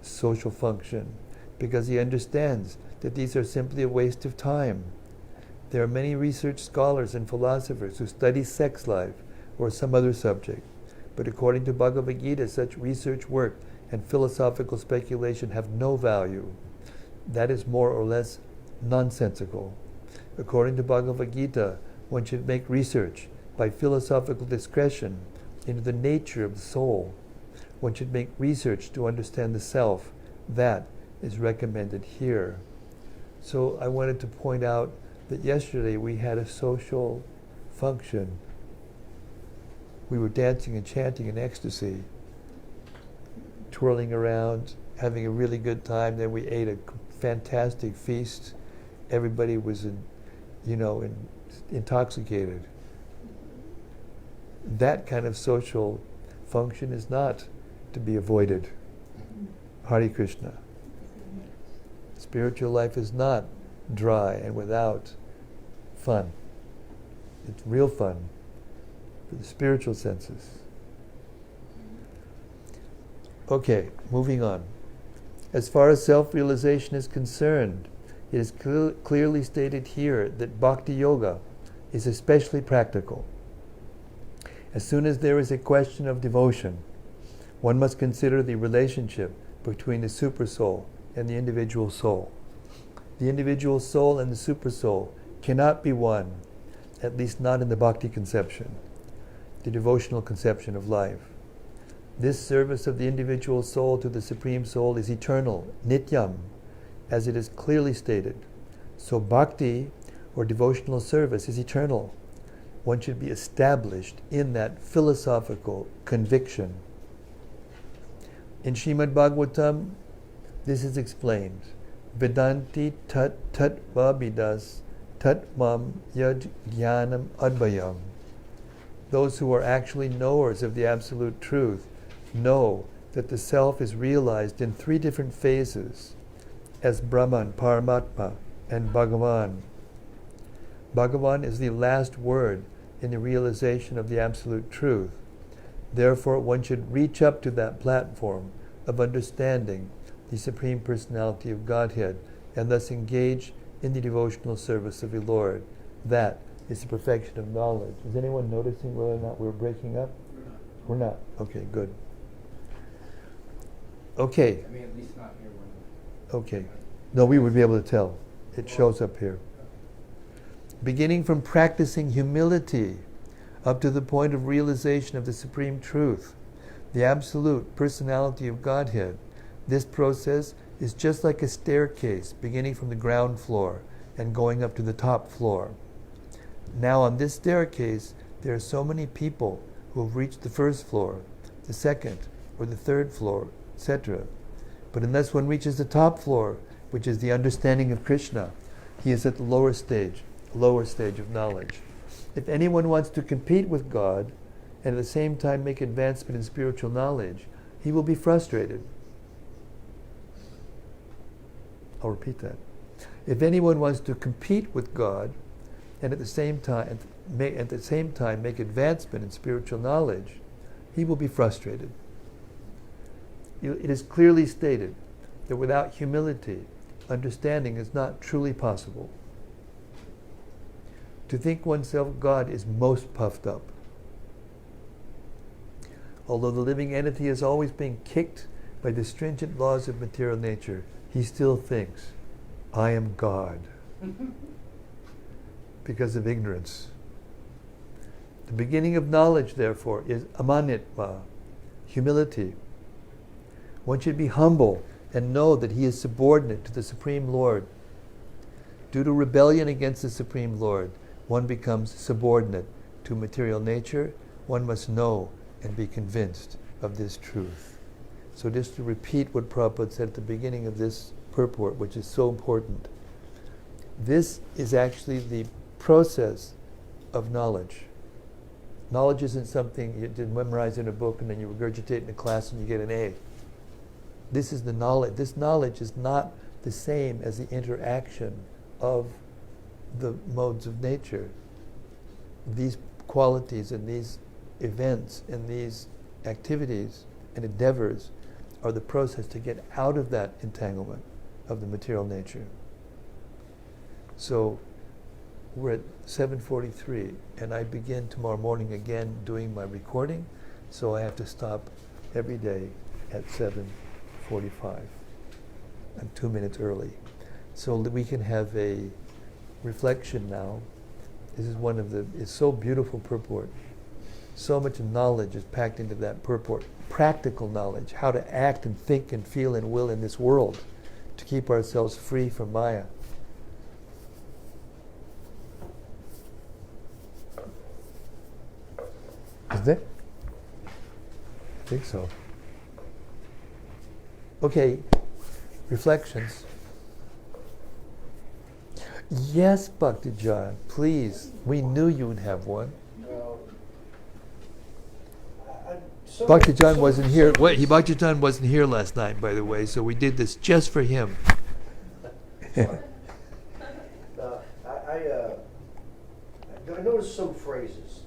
social function, because he understands that these are simply a waste of time. There are many research scholars and philosophers who study sex life or some other subject, but according to Bhagavad-gita, such research work and philosophical speculation have no value. That is more or less nonsensical. According to Bhagavad-gita, one should make research by philosophical discretion into the nature of the soul. One should make research to understand the self. That is recommended here. So I wanted to point out that yesterday we had a social function. We were dancing and chanting in ecstasy, twirling around, having a really good time. Then we ate a fantastic feast. Everybody was, intoxicated. That kind of social function is not to be avoided. Hare Krishna. Spiritual life is not dry and without fun. It's real fun for the spiritual senses. Okay, moving on. As far as self-realization is concerned, it is clearly stated here that Bhakti Yoga is especially practical. As soon as there is a question of devotion, one must consider the relationship between the Supersoul and the individual soul. The individual soul and the Supersoul cannot be one, at least not in the Bhakti conception, the devotional conception of life. This service of the individual soul to the Supreme Soul is eternal, nityam, as it is clearly stated. So bhakti, or devotional service, is eternal. One should be established in that philosophical conviction. In Srimad Bhagavatam, this is explained. Vedanti tat vabidas tat mam yad jnanam advayam. Those who are actually knowers of the absolute truth know that the self is realized in 3 different phases, as Brahman, Paramatma, and Bhagavan. Bhagavan is the last word in the realization of the absolute truth. Therefore, one should reach up to that platform of understanding the Supreme Personality of Godhead and thus engage in the devotional service of the Lord. That is the perfection of knowledge. Is anyone noticing whether or not we're breaking up? We're not. Okay, good. Okay.
I mean, at least not here when.
Okay. No, we would be able to tell. It shows up here. Beginning from practicing humility up to the point of realization of the Supreme Truth, the absolute personality of Godhead, this process is just like a staircase beginning from the ground floor and going up to the top floor. Now on this staircase, there are so many people who have reached the first floor, the second, or the third floor, etc. But unless one reaches the top floor, which is the understanding of Krishna, he is at the lower stage of knowledge. If anyone wants to compete with God and at the same time make advancement in spiritual knowledge, he will be frustrated. I'll repeat that. If anyone wants to compete with God and at the same time make advancement in spiritual knowledge, he will be frustrated. It is clearly stated that without humility, understanding is not truly possible. To think oneself God is most puffed up. Although the living entity is always being kicked by the stringent laws of material nature, he still thinks, I am God. because of ignorance. The beginning of knowledge, therefore, is amanitva, humility. One should be humble and know that he is subordinate to the Supreme Lord. Due to rebellion against the Supreme Lord, one becomes subordinate to material nature. One must know and be convinced of this truth. So just to repeat what Prabhupada said at the beginning of this purport, which is so important. This is actually the process of knowledge. Knowledge isn't something you did memorize in a book and then you regurgitate in a class and you get an A. This is the knowledge. This knowledge is not the same as the interaction of the modes of nature. These qualities and these events and these activities and endeavors are the process to get out of that entanglement of the material nature. So we're at 7:43 and I begin tomorrow morning again doing my recording, so I have to stop every day at 7:45. I'm 2 minutes early. So that we can have a reflection now. This is it's so beautiful purport. So much knowledge is packed into that purport. Practical knowledge, how to act and think and feel and will in this world to keep ourselves free from Maya. Is it? I think so. Okay, reflections. Yes, Bhakti John, please. We knew you would have one. Bhakti John wasn't here. Bhakti John wasn't here last night, by the way, so we did this just for him.
I noticed some phrases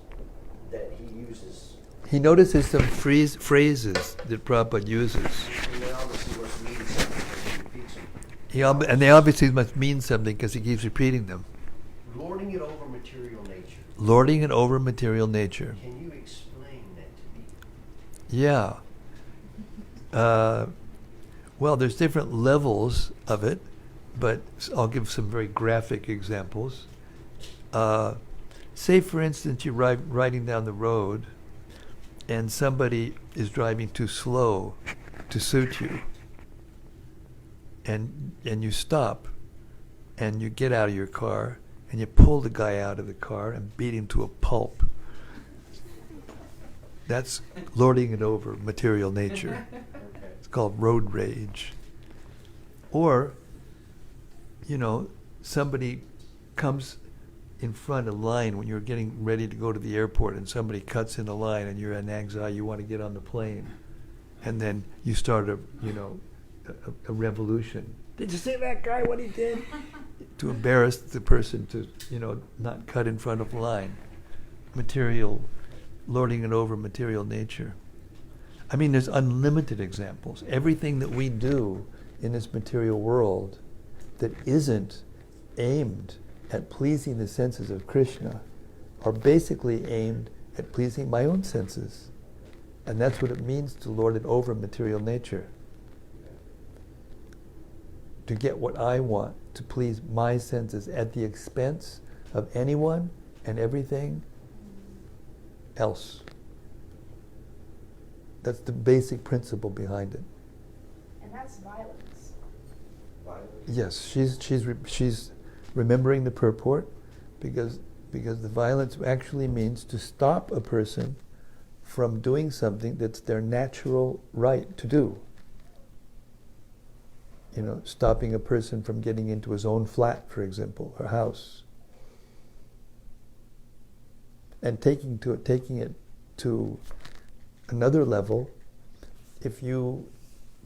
that he uses.
He notices some phrases that Prabhupada uses.
And they obviously must mean something because he repeats them.
And they obviously must mean something because he keeps repeating them.
Lording it over material nature.
Lording it over material nature.
Can you explain that to me?
Yeah. Well, there's different levels of it, but I'll give some very graphic examples. Say, for instance, you're riding down the road and somebody is driving too slow to suit you. And you stop and you get out of your car and you pull the guy out of the car and beat him to a pulp. That's lording it over material nature.
Okay.
It's called road rage. Or, somebody comes in front of line when you're getting ready to go to the airport and somebody cuts in the line and you're in anxiety, you want to get on the plane. And then you start a revolution. Did you see that guy, what he did? To embarrass the person to, not cut in front of the line. Lording it over material nature. I mean, there's unlimited examples. Everything that we do in this material world that isn't aimed at pleasing the senses of Krishna are basically aimed at pleasing my own senses. And that's what it means to lord it over material nature. To get what I want, to please my senses at the expense of anyone and everything else. That's the basic principle behind it.
And that's violence.
Violence.
Yes, she's remembering the purport because the violence actually means to stop a person from doing something that's their natural right to do. Stopping a person from getting into his own flat, for example, or house. And taking it to another level, if you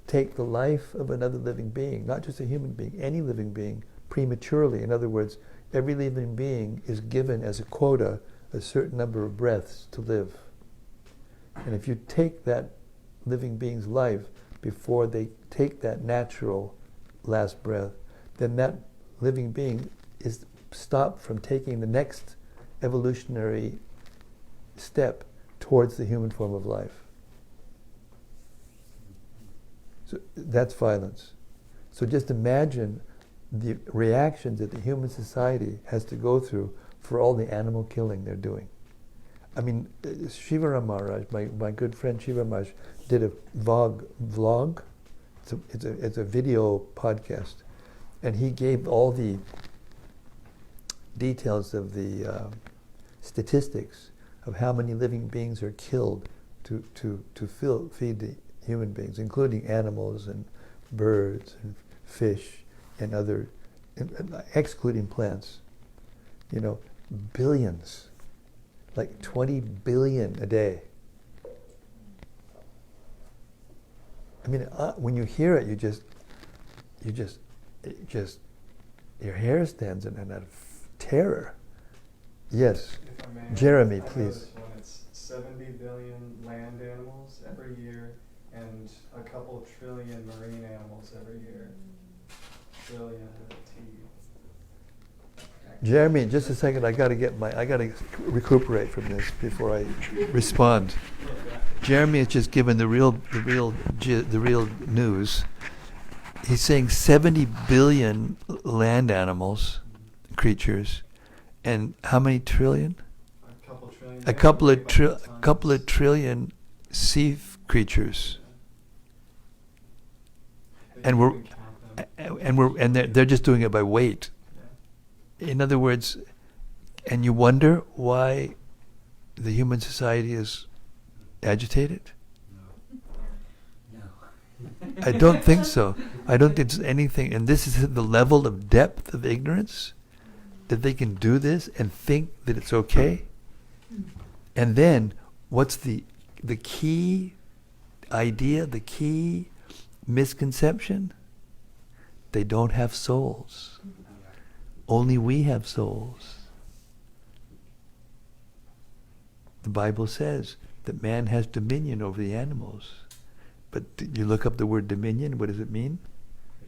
take the life of another living being, not just a human being, any living being, prematurely, in other words, every living being is given as a quota a certain number of breaths to live. And if you take that living being's life before they take that natural last breath, then that living being is stopped from taking the next evolutionary step towards the human form of life. So that's violence. So just imagine the reactions that the human society has to go through for all the animal killing they're doing. I mean, Shivaram Maharaj, my good friend Shiva Maharaj, did a vlog. It's a video podcast, and he gave all the details of the statistics of how many living beings are killed to feed the human beings, including animals and birds and fish and other, excluding plants. You know, billions, like 20 billion a day. I mean, when you hear it, your hair stands in out of terror. Yes,
If I may,
Jeremy,
I know
please.
this one, it's 70 billion land animals every year and a couple trillion marine animals every year. Trillion with a T.
Jeremy, just a second. I got to recuperate from this before I respond. Jeremy has just given the real news. He's saying 70 billion land animals, creatures, and how many trillion?
A couple trillion.
A couple of trillion sea creatures. And they're just doing it by weight. In other words, and you wonder why the human society is agitated?
No.
I don't think so. I don't think it's anything. And this is the level of depth of ignorance that they can do this and think that it's okay. And then, what's the key idea, the key misconception? They don't have souls. Only we have souls. The Bible says that man has dominion over the animals. But you look up the word dominion, what does it mean?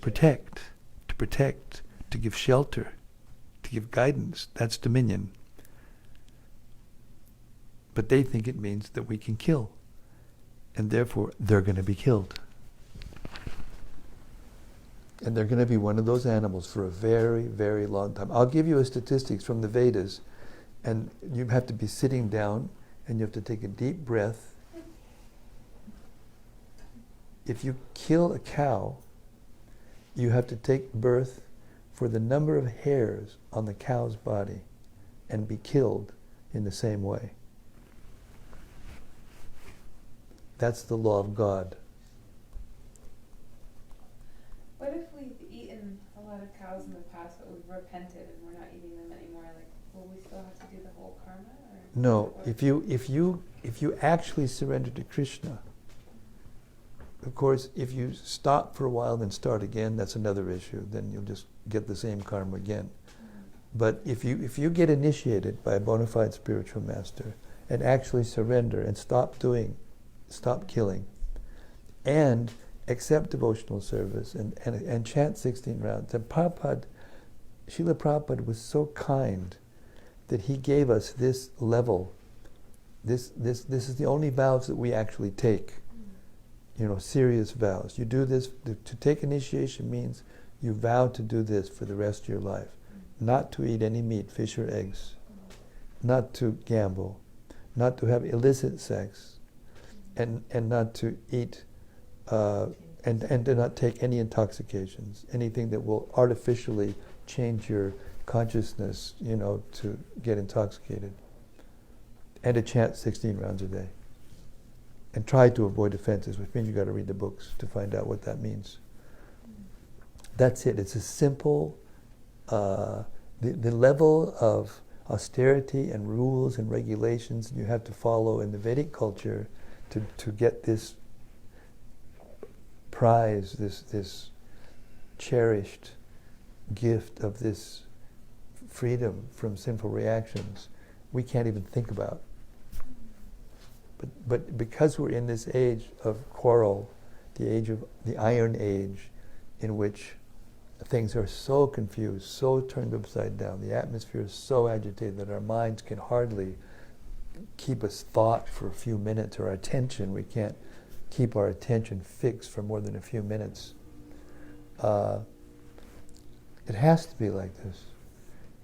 Protect. To protect. To give shelter. To give guidance. That's dominion. But they think it means that we can kill. And therefore, they're going to be killed. And they're going to be one of those animals for a very, very long time. I'll give you a statistics from the Vedas, and you have to be sitting down, and you have to take a deep breath. If you kill a cow, you have to take birth for the number of hairs on the cow's body and be killed in the same way. That's the law of God.
What if we've eaten a lot of cows in the past, but we've repented and we're not eating them anymore? Like, will we still have to do the whole karma? Or
No, if you actually surrender to Krishna, of course, if you stop for a while then start again, that's another issue. Then you'll just get the same karma again. But if you get initiated by a bona fide spiritual master and actually surrender and stop killing, and accept devotional service and chant 16 rounds. And Prabhupada, Srila Prabhupada was so kind that he gave us this level. This is the only vows that we actually take. You know, serious vows. You do this, to take initiation means you vow to do this for the rest of your life. Not to eat any meat, fish or eggs. Not to gamble. Not to have illicit sex. And not to eat and to not take any intoxications, anything that will artificially change your consciousness, you know, to get intoxicated. And to chant 16 rounds a day. And try to avoid offenses, which means you've got to read the books to find out what that means. That's it. It's a simple, the level of austerity and rules and regulations you have to follow in the Vedic culture to get this prize, this cherished gift of this freedom from sinful reactions, we can't even think about. But because we're in this age of quarrel, the age of the Iron Age, in which things are so confused, so turned upside down, the atmosphere is so agitated that our minds can hardly keep us thought for a few minutes, or our attention, we can't keep our attention fixed for more than a few minutes. It has to be like this.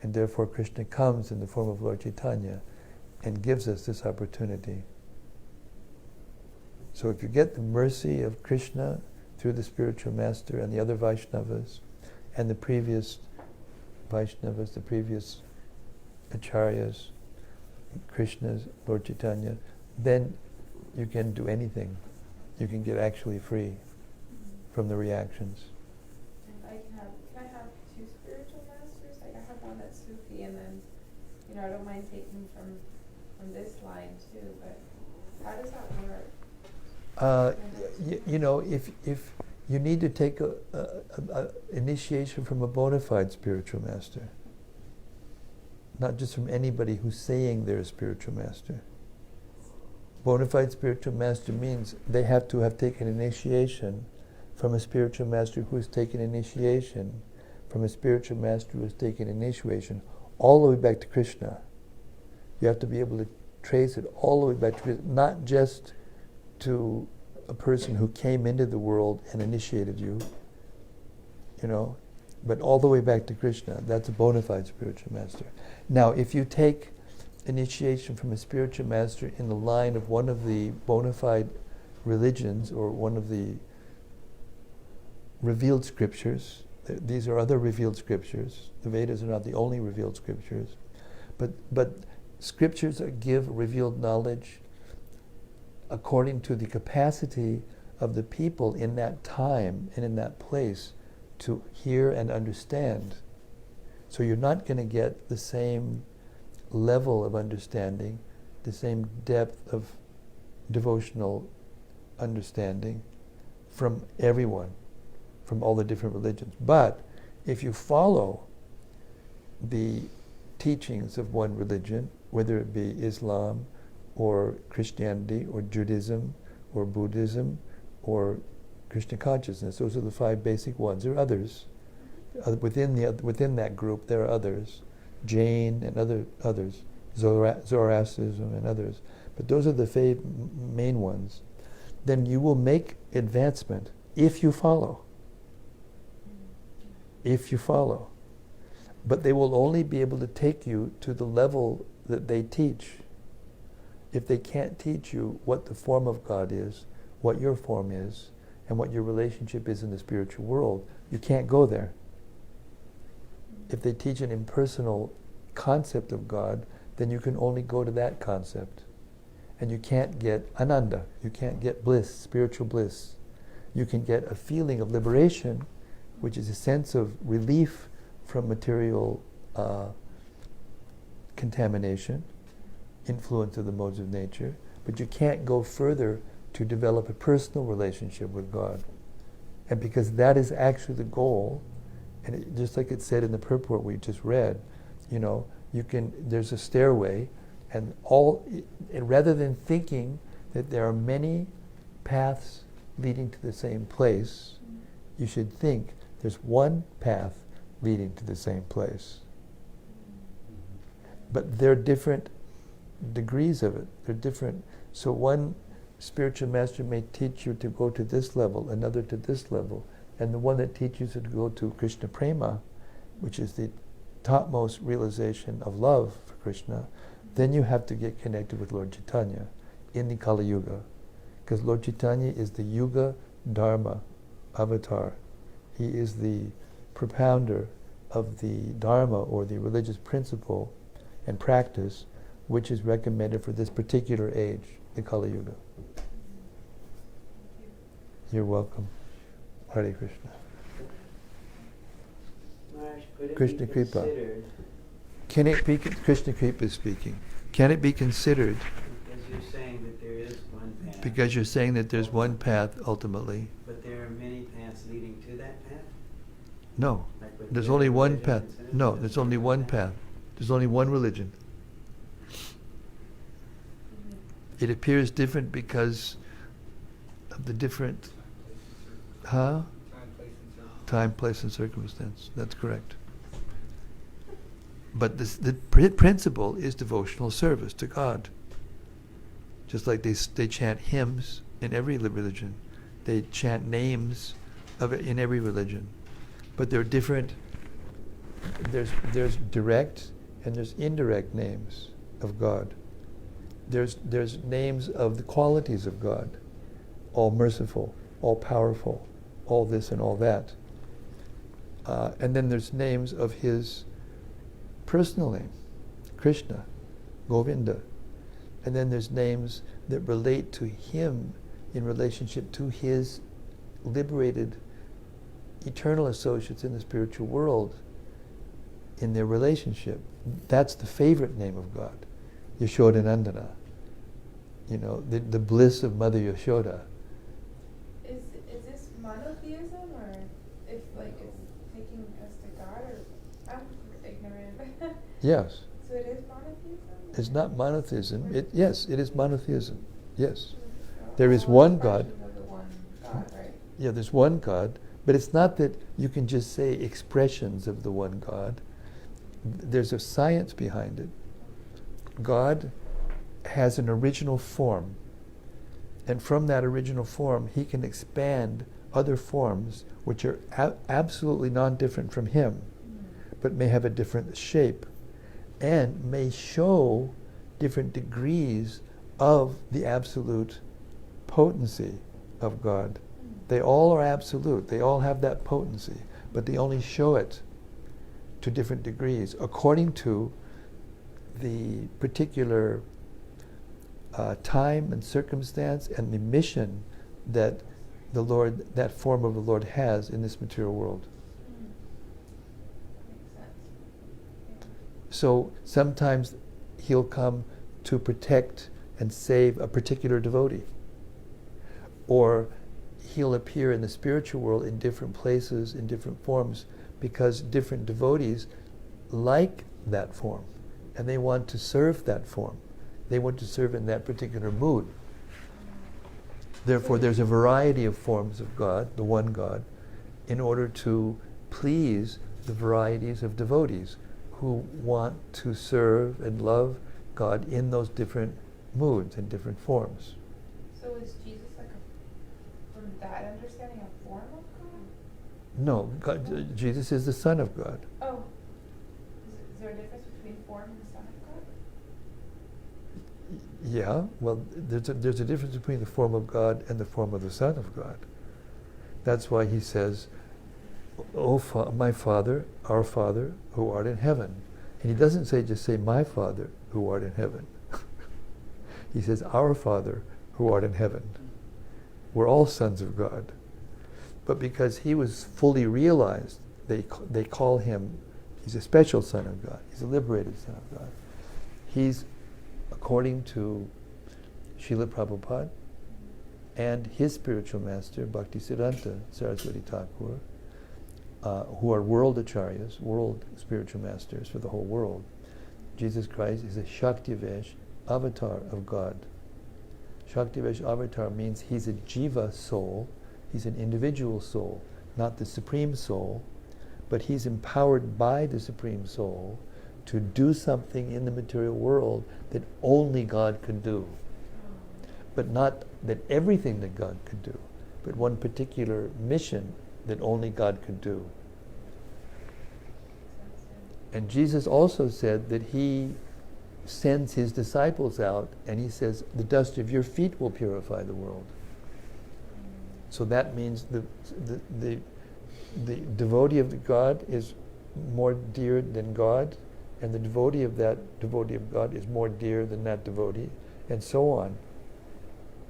And therefore Krishna comes in the form of Lord Chaitanya and gives us this opportunity. So if you get the mercy of Krishna through the spiritual master and the other Vaishnavas and the previous Vaishnavas, the previous acharyas, Krishna's, Lord Chaitanya, then you can do anything. You can get actually free from the reactions.
If I can I have two spiritual masters? Like I have one that's Sufi, and then, I don't mind taking from this line too, but how does that work?
If you need to take a initiation from a bona fide spiritual master, not just from anybody who's saying they're a spiritual master. Bona fide spiritual master means they have to have taken initiation from a spiritual master who has taken initiation from a spiritual master who has taken initiation all the way back to Krishna. You have to be able to trace it all the way back to Krishna, not just to a person who came into the world and initiated you, but all the way back to Krishna. That's a bona fide spiritual master. Now, if you take initiation from a spiritual master in the line of one of the bona fide religions or one of the revealed scriptures, these are other revealed scriptures. The Vedas are not the only revealed scriptures, but scriptures that give revealed knowledge according to the capacity of the people in that time and in that place to hear and understand. So you're not going to get the same level of understanding, the same depth of devotional understanding from everyone, from all the different religions. But if you follow the teachings of one religion, whether it be Islam or Christianity or Judaism or Buddhism or Krishna consciousness, those are the 5 basic ones. There are others. Within that group there are others, Jain and others, Zoroastrianism and others. But those are the 5 main ones. Then you will make advancement if you follow. If you follow. But they will only be able to take you to the level that they teach. If they can't teach you what the form of God is, what your form is, and what your relationship is in the spiritual world, you can't go there. If they teach an impersonal concept of God, then you can only go to that concept. And you can't get ananda, you can't get bliss, spiritual bliss. You can get a feeling of liberation, which is a sense of relief from material contamination, influence of the modes of nature, but you can't go further to develop a personal relationship with God. And because that is actually the goal, and just like it said in the purport we just read, there's a stairway, and rather than thinking that there are many paths leading to the same place, you should think there's one path leading to the same place. But there are different degrees of it. They're different. So one spiritual master may teach you to go to this level, another to this level, and the one that teaches you to go to Krishna Prema, which is the topmost realization of love for Krishna, then you have to get connected with Lord Chaitanya in the Kali Yuga. Because Lord Chaitanya is the Yuga Dharma avatar. He is the propounder of the Dharma, or the religious principle and practice, which is recommended for this particular age, the Kali Yuga. You're welcome. Hare Krishna.
Maharaj, could it
Krishna
be
Kripa.
considered,
Can it be, Krishna Kripa is speaking, can it be considered,
because you're saying that there is one path,
because you're saying that there's one path ultimately?
but there are many paths leading to that path?
No.
Like with
There's
the
only one
religion
path.
considered?
No, there's only one path. There's only one religion. It appears different because of the different,
Time, place, and circumstance.
time, place, and circumstance. That's correct. But the principle is devotional service to God. Just like they chant hymns in every religion. They chant names of it in every religion. But there are different there's direct and there's indirect names of God. There's names of the qualities of God, all merciful, all powerful, all this and all that. And then there's names of his personal name, Krishna, Govinda. And then there's names that relate to him in relationship to his liberated eternal associates in the spiritual world in their relationship. That's the favorite name of God, Yashodanandana. You know, the bliss of Mother Yashoda.
Is this monotheism, or if like it's taking us to God, or I'm ignorant.
Yes.
So it is monotheism?
It's not monotheism. Yes, it is monotheism. Yes.
So
There is
all
one God.
expressions of the one God, right?
Yeah, there's one God, but it's not that you can just say expressions of the one God. There's a science behind it. God has an original form, and from that original form he can expand other forms which are absolutely non-different from him, but may have a different shape and may show different degrees of the absolute potency of God. They all are absolute, they all have that potency, but they only show it to different degrees according to the particular time and circumstance and the mission that the Lord, that form of the Lord has in this material world.
Makes sense.
So sometimes he'll come to protect and save a particular devotee, or he'll appear in the spiritual world in different places, in different forms, because different devotees like that form and they want to serve that form. They want to serve in that particular mood. Therefore, there's a variety of forms of God, the one God, in order to please the varieties of devotees who want to serve and love God in those different moods and different forms.
So is Jesus like from that understanding, a form of God?
No, Jesus is the Son of God.
Oh, is there a difference between form and the Son of God?
Yeah, well, there's a difference between the form of God and the form of the Son of God. That's why he says, "Oh, my Father, our Father, who art in heaven." And he doesn't just say, "My Father, who art in heaven." He says, "Our Father, who art in heaven." We're all sons of God. But because he was fully realized, they call him, he's a special Son of God. He's a liberated Son of God. He's, according to Srila Prabhupada and his spiritual master, Bhaktisiddhanta Saraswati Thakur, who are world acharyas, world spiritual masters for the whole world, Jesus Christ is a Shaktivesh avatar of God. Shaktivesh avatar means he's a jiva soul, he's an individual soul, not the supreme soul, but he's empowered by the supreme soul to do something in the material world that only God could do. But not that everything that God could do, but one particular mission that only God could do. And Jesus also said that he sends his disciples out and he says, "The dust of your feet will purify the world." So that means the devotee of the God is more dear than God, and the devotee of that devotee of God is more dear than that devotee, and so on.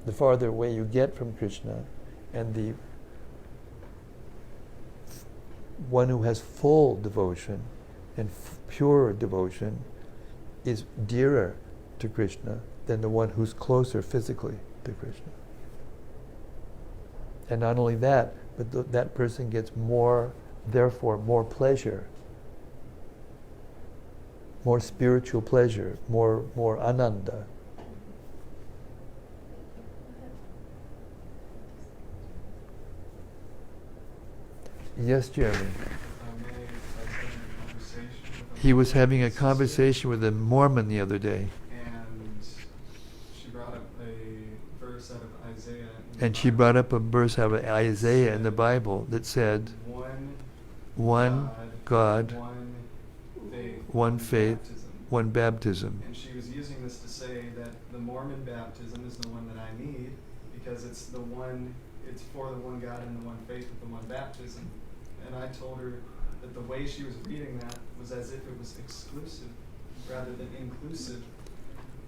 The farther away you get from Krishna, and the one who has full devotion and pure devotion is dearer to Krishna than the one who's closer physically to Krishna. And not only that, but that person gets more, therefore, more pleasure, more spiritual pleasure, more ananda. Yes, Jeremy. He was having a conversation with a Mormon the other day.
And she brought up a verse out of Isaiah.
And she brought up a verse out of Isaiah in the Bible that said,
one
God,
one
one faith,
baptism.
one baptism.
And she was using this to say that the Mormon baptism is the one that I need because it's for the one God and the one faith with the one baptism. And I told her that the way she was reading that was as if it was exclusive rather than inclusive.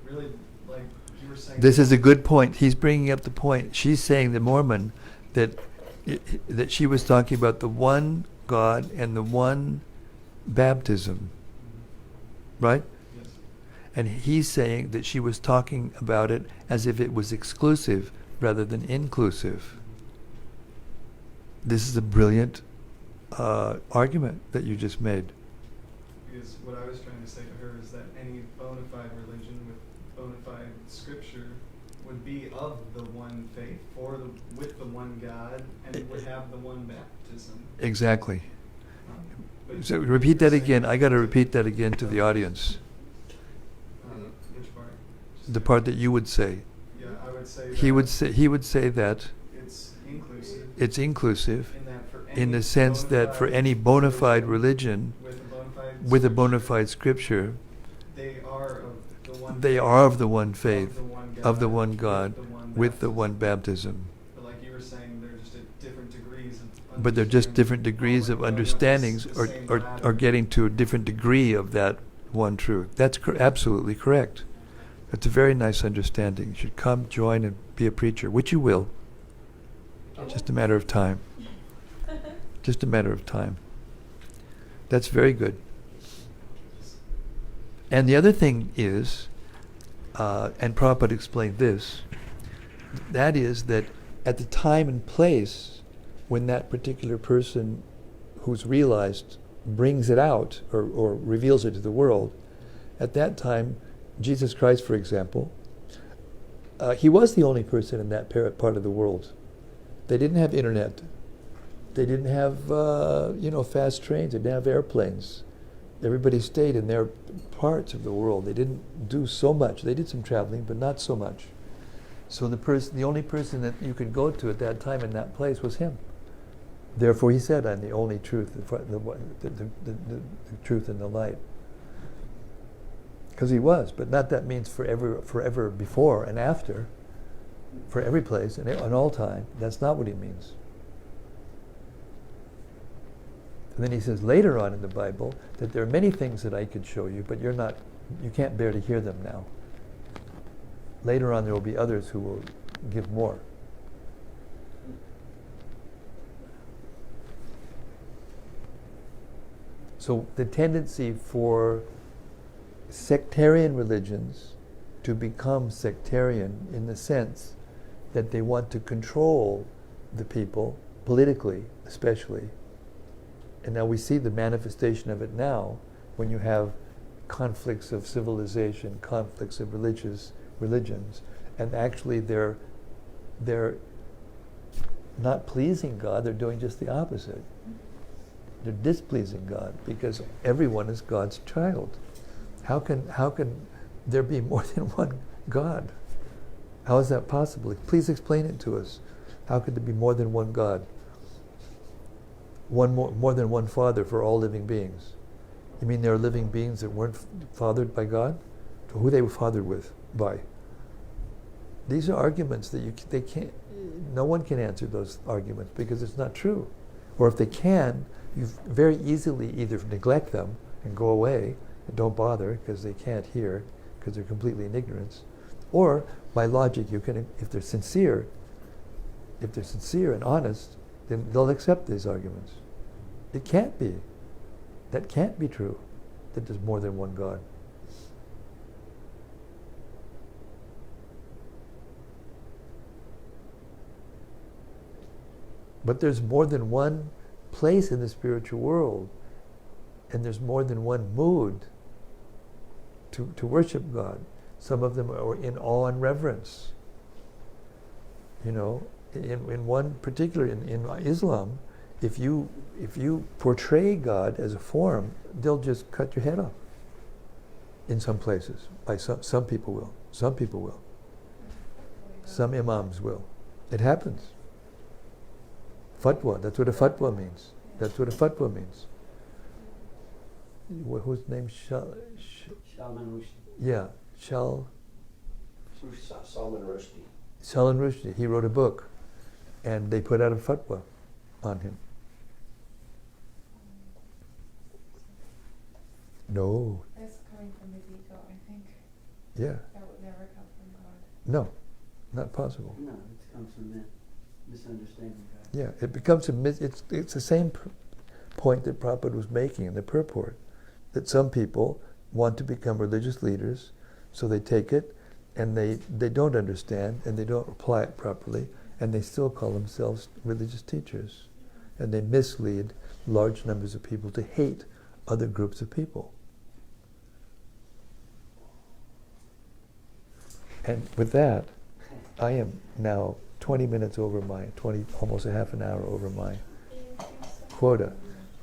Really, like you were saying.
This is a good point. He's bringing up the point. She's saying, the Mormon, that she was talking about the one God and the one baptism, right?
Yes.
And he's saying that she was talking about it as if it was exclusive rather than inclusive. This is a brilliant argument that you just made.
Because what I was trying to say to her is that any bona fide religion with bona fide scripture would be of the one faith with the one God and would have the one baptism.
Exactly.
But
So repeat that
you're
again.
saying-
I got to repeat that again to the audience.
Which part?
The part that you would say.
Yeah, I would say
He
that
would say that
it's inclusive
it's inclusive
in that for
in
any
the sense
bona
that for
fide
any bona fide religion
with a bona
with a bona
fide
fide scripture,
they are of the one
they
faith,
are of the one faith,
of the one God,
with the one baptism.
But like you were saying, they're just at different degrees of
But they're just different
understanding.
degrees of
Going up
understandings
the
or,
same
or,
ladder.
or getting to a different degree of that one truth. That's absolutely correct. That's a very nice understanding. You should come, join, and be a preacher, which you will. Just a matter of time. Just a matter of time. That's very good. And the other thing is, and Prabhupada explained this, that is that at the time and place when that particular person who's realized brings it out or reveals it to the world, at that time, Jesus Christ, for example, he was the only person in that part of the world. They didn't have internet. They didn't have, fast trains. They didn't have airplanes. Everybody stayed in their parts of the world. They didn't do so much. They did some traveling, but not so much. So the only person that you could go to at that time in that place was him. Therefore, he said, "I'm the only truth, the truth and the light." Because he was, but not that means forever before and after, for every place and all time. That's not what he means. And then he says later on in the Bible that there are many things that I could show you, but you can't bear to hear them now. Later on there will be others who will give more. So the tendency for sectarian religions to become sectarian in the sense that they want to control the people, politically especially. And now we see the manifestation of it now when you have conflicts of civilization, conflicts of religions, and actually they're not pleasing God, they're doing just the opposite. They're displeasing God because everyone is God's child. How can there be more than one God? How is that possible? Please explain it to us. How could there be more than one God? More than one Father for all living beings? You mean there are living beings that weren't fathered by God? Who they were fathered by? These are arguments that they can't. No one can answer those arguments because it's not true. Or if they can, you very easily either neglect them and go away and don't bother because they can't hear because they're completely in ignorance. Or by logic, you can, if they're sincere and honest, then they'll accept these arguments. It can't be. That can't be true, that there's more than one God. But there's more than one place in the spiritual world, and there's more than one mood to worship God. Some of them are in awe and reverence. In one particular, in Islam, if you portray God as a form, they'll just cut your head off. In some places, some people will. Some people will. Some imams will. It happens. Fatwa, that's what a fatwa means. That's what a fatwa means. whose name?
Salman Rushdie.
Yeah,
Salman Rushdie.
Salman Rushdie. He wrote a book, and they put out a fatwa on him. No.
That's coming from his ego, I think.
Yeah.
That would never come from God.
No, not possible.
No, it comes from that misunderstanding God.
Yeah, it becomes it's the same point that Prabhupada was making in the purport, that some people want to become religious leaders, so they take it, and they don't understand, and they don't apply it properly, and they still call themselves religious teachers. And they mislead large numbers of people to hate other groups of people. And with that, I am now 20 minutes over almost a half an hour over my quota.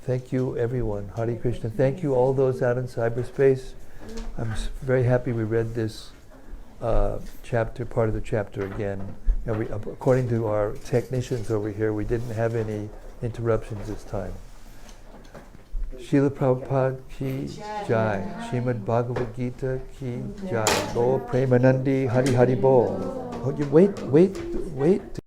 Thank you, everyone. Hare Krishna. Thank you, all those out in cyberspace. I'm very happy we read this part of the chapter again. And according to our technicians over here, we didn't have any interruptions this time. Srila Prabhupada ki jai. Srimad Bhagavad-gita ki jai. Lord Premanandi Hari Hari Bol. Oh, wait.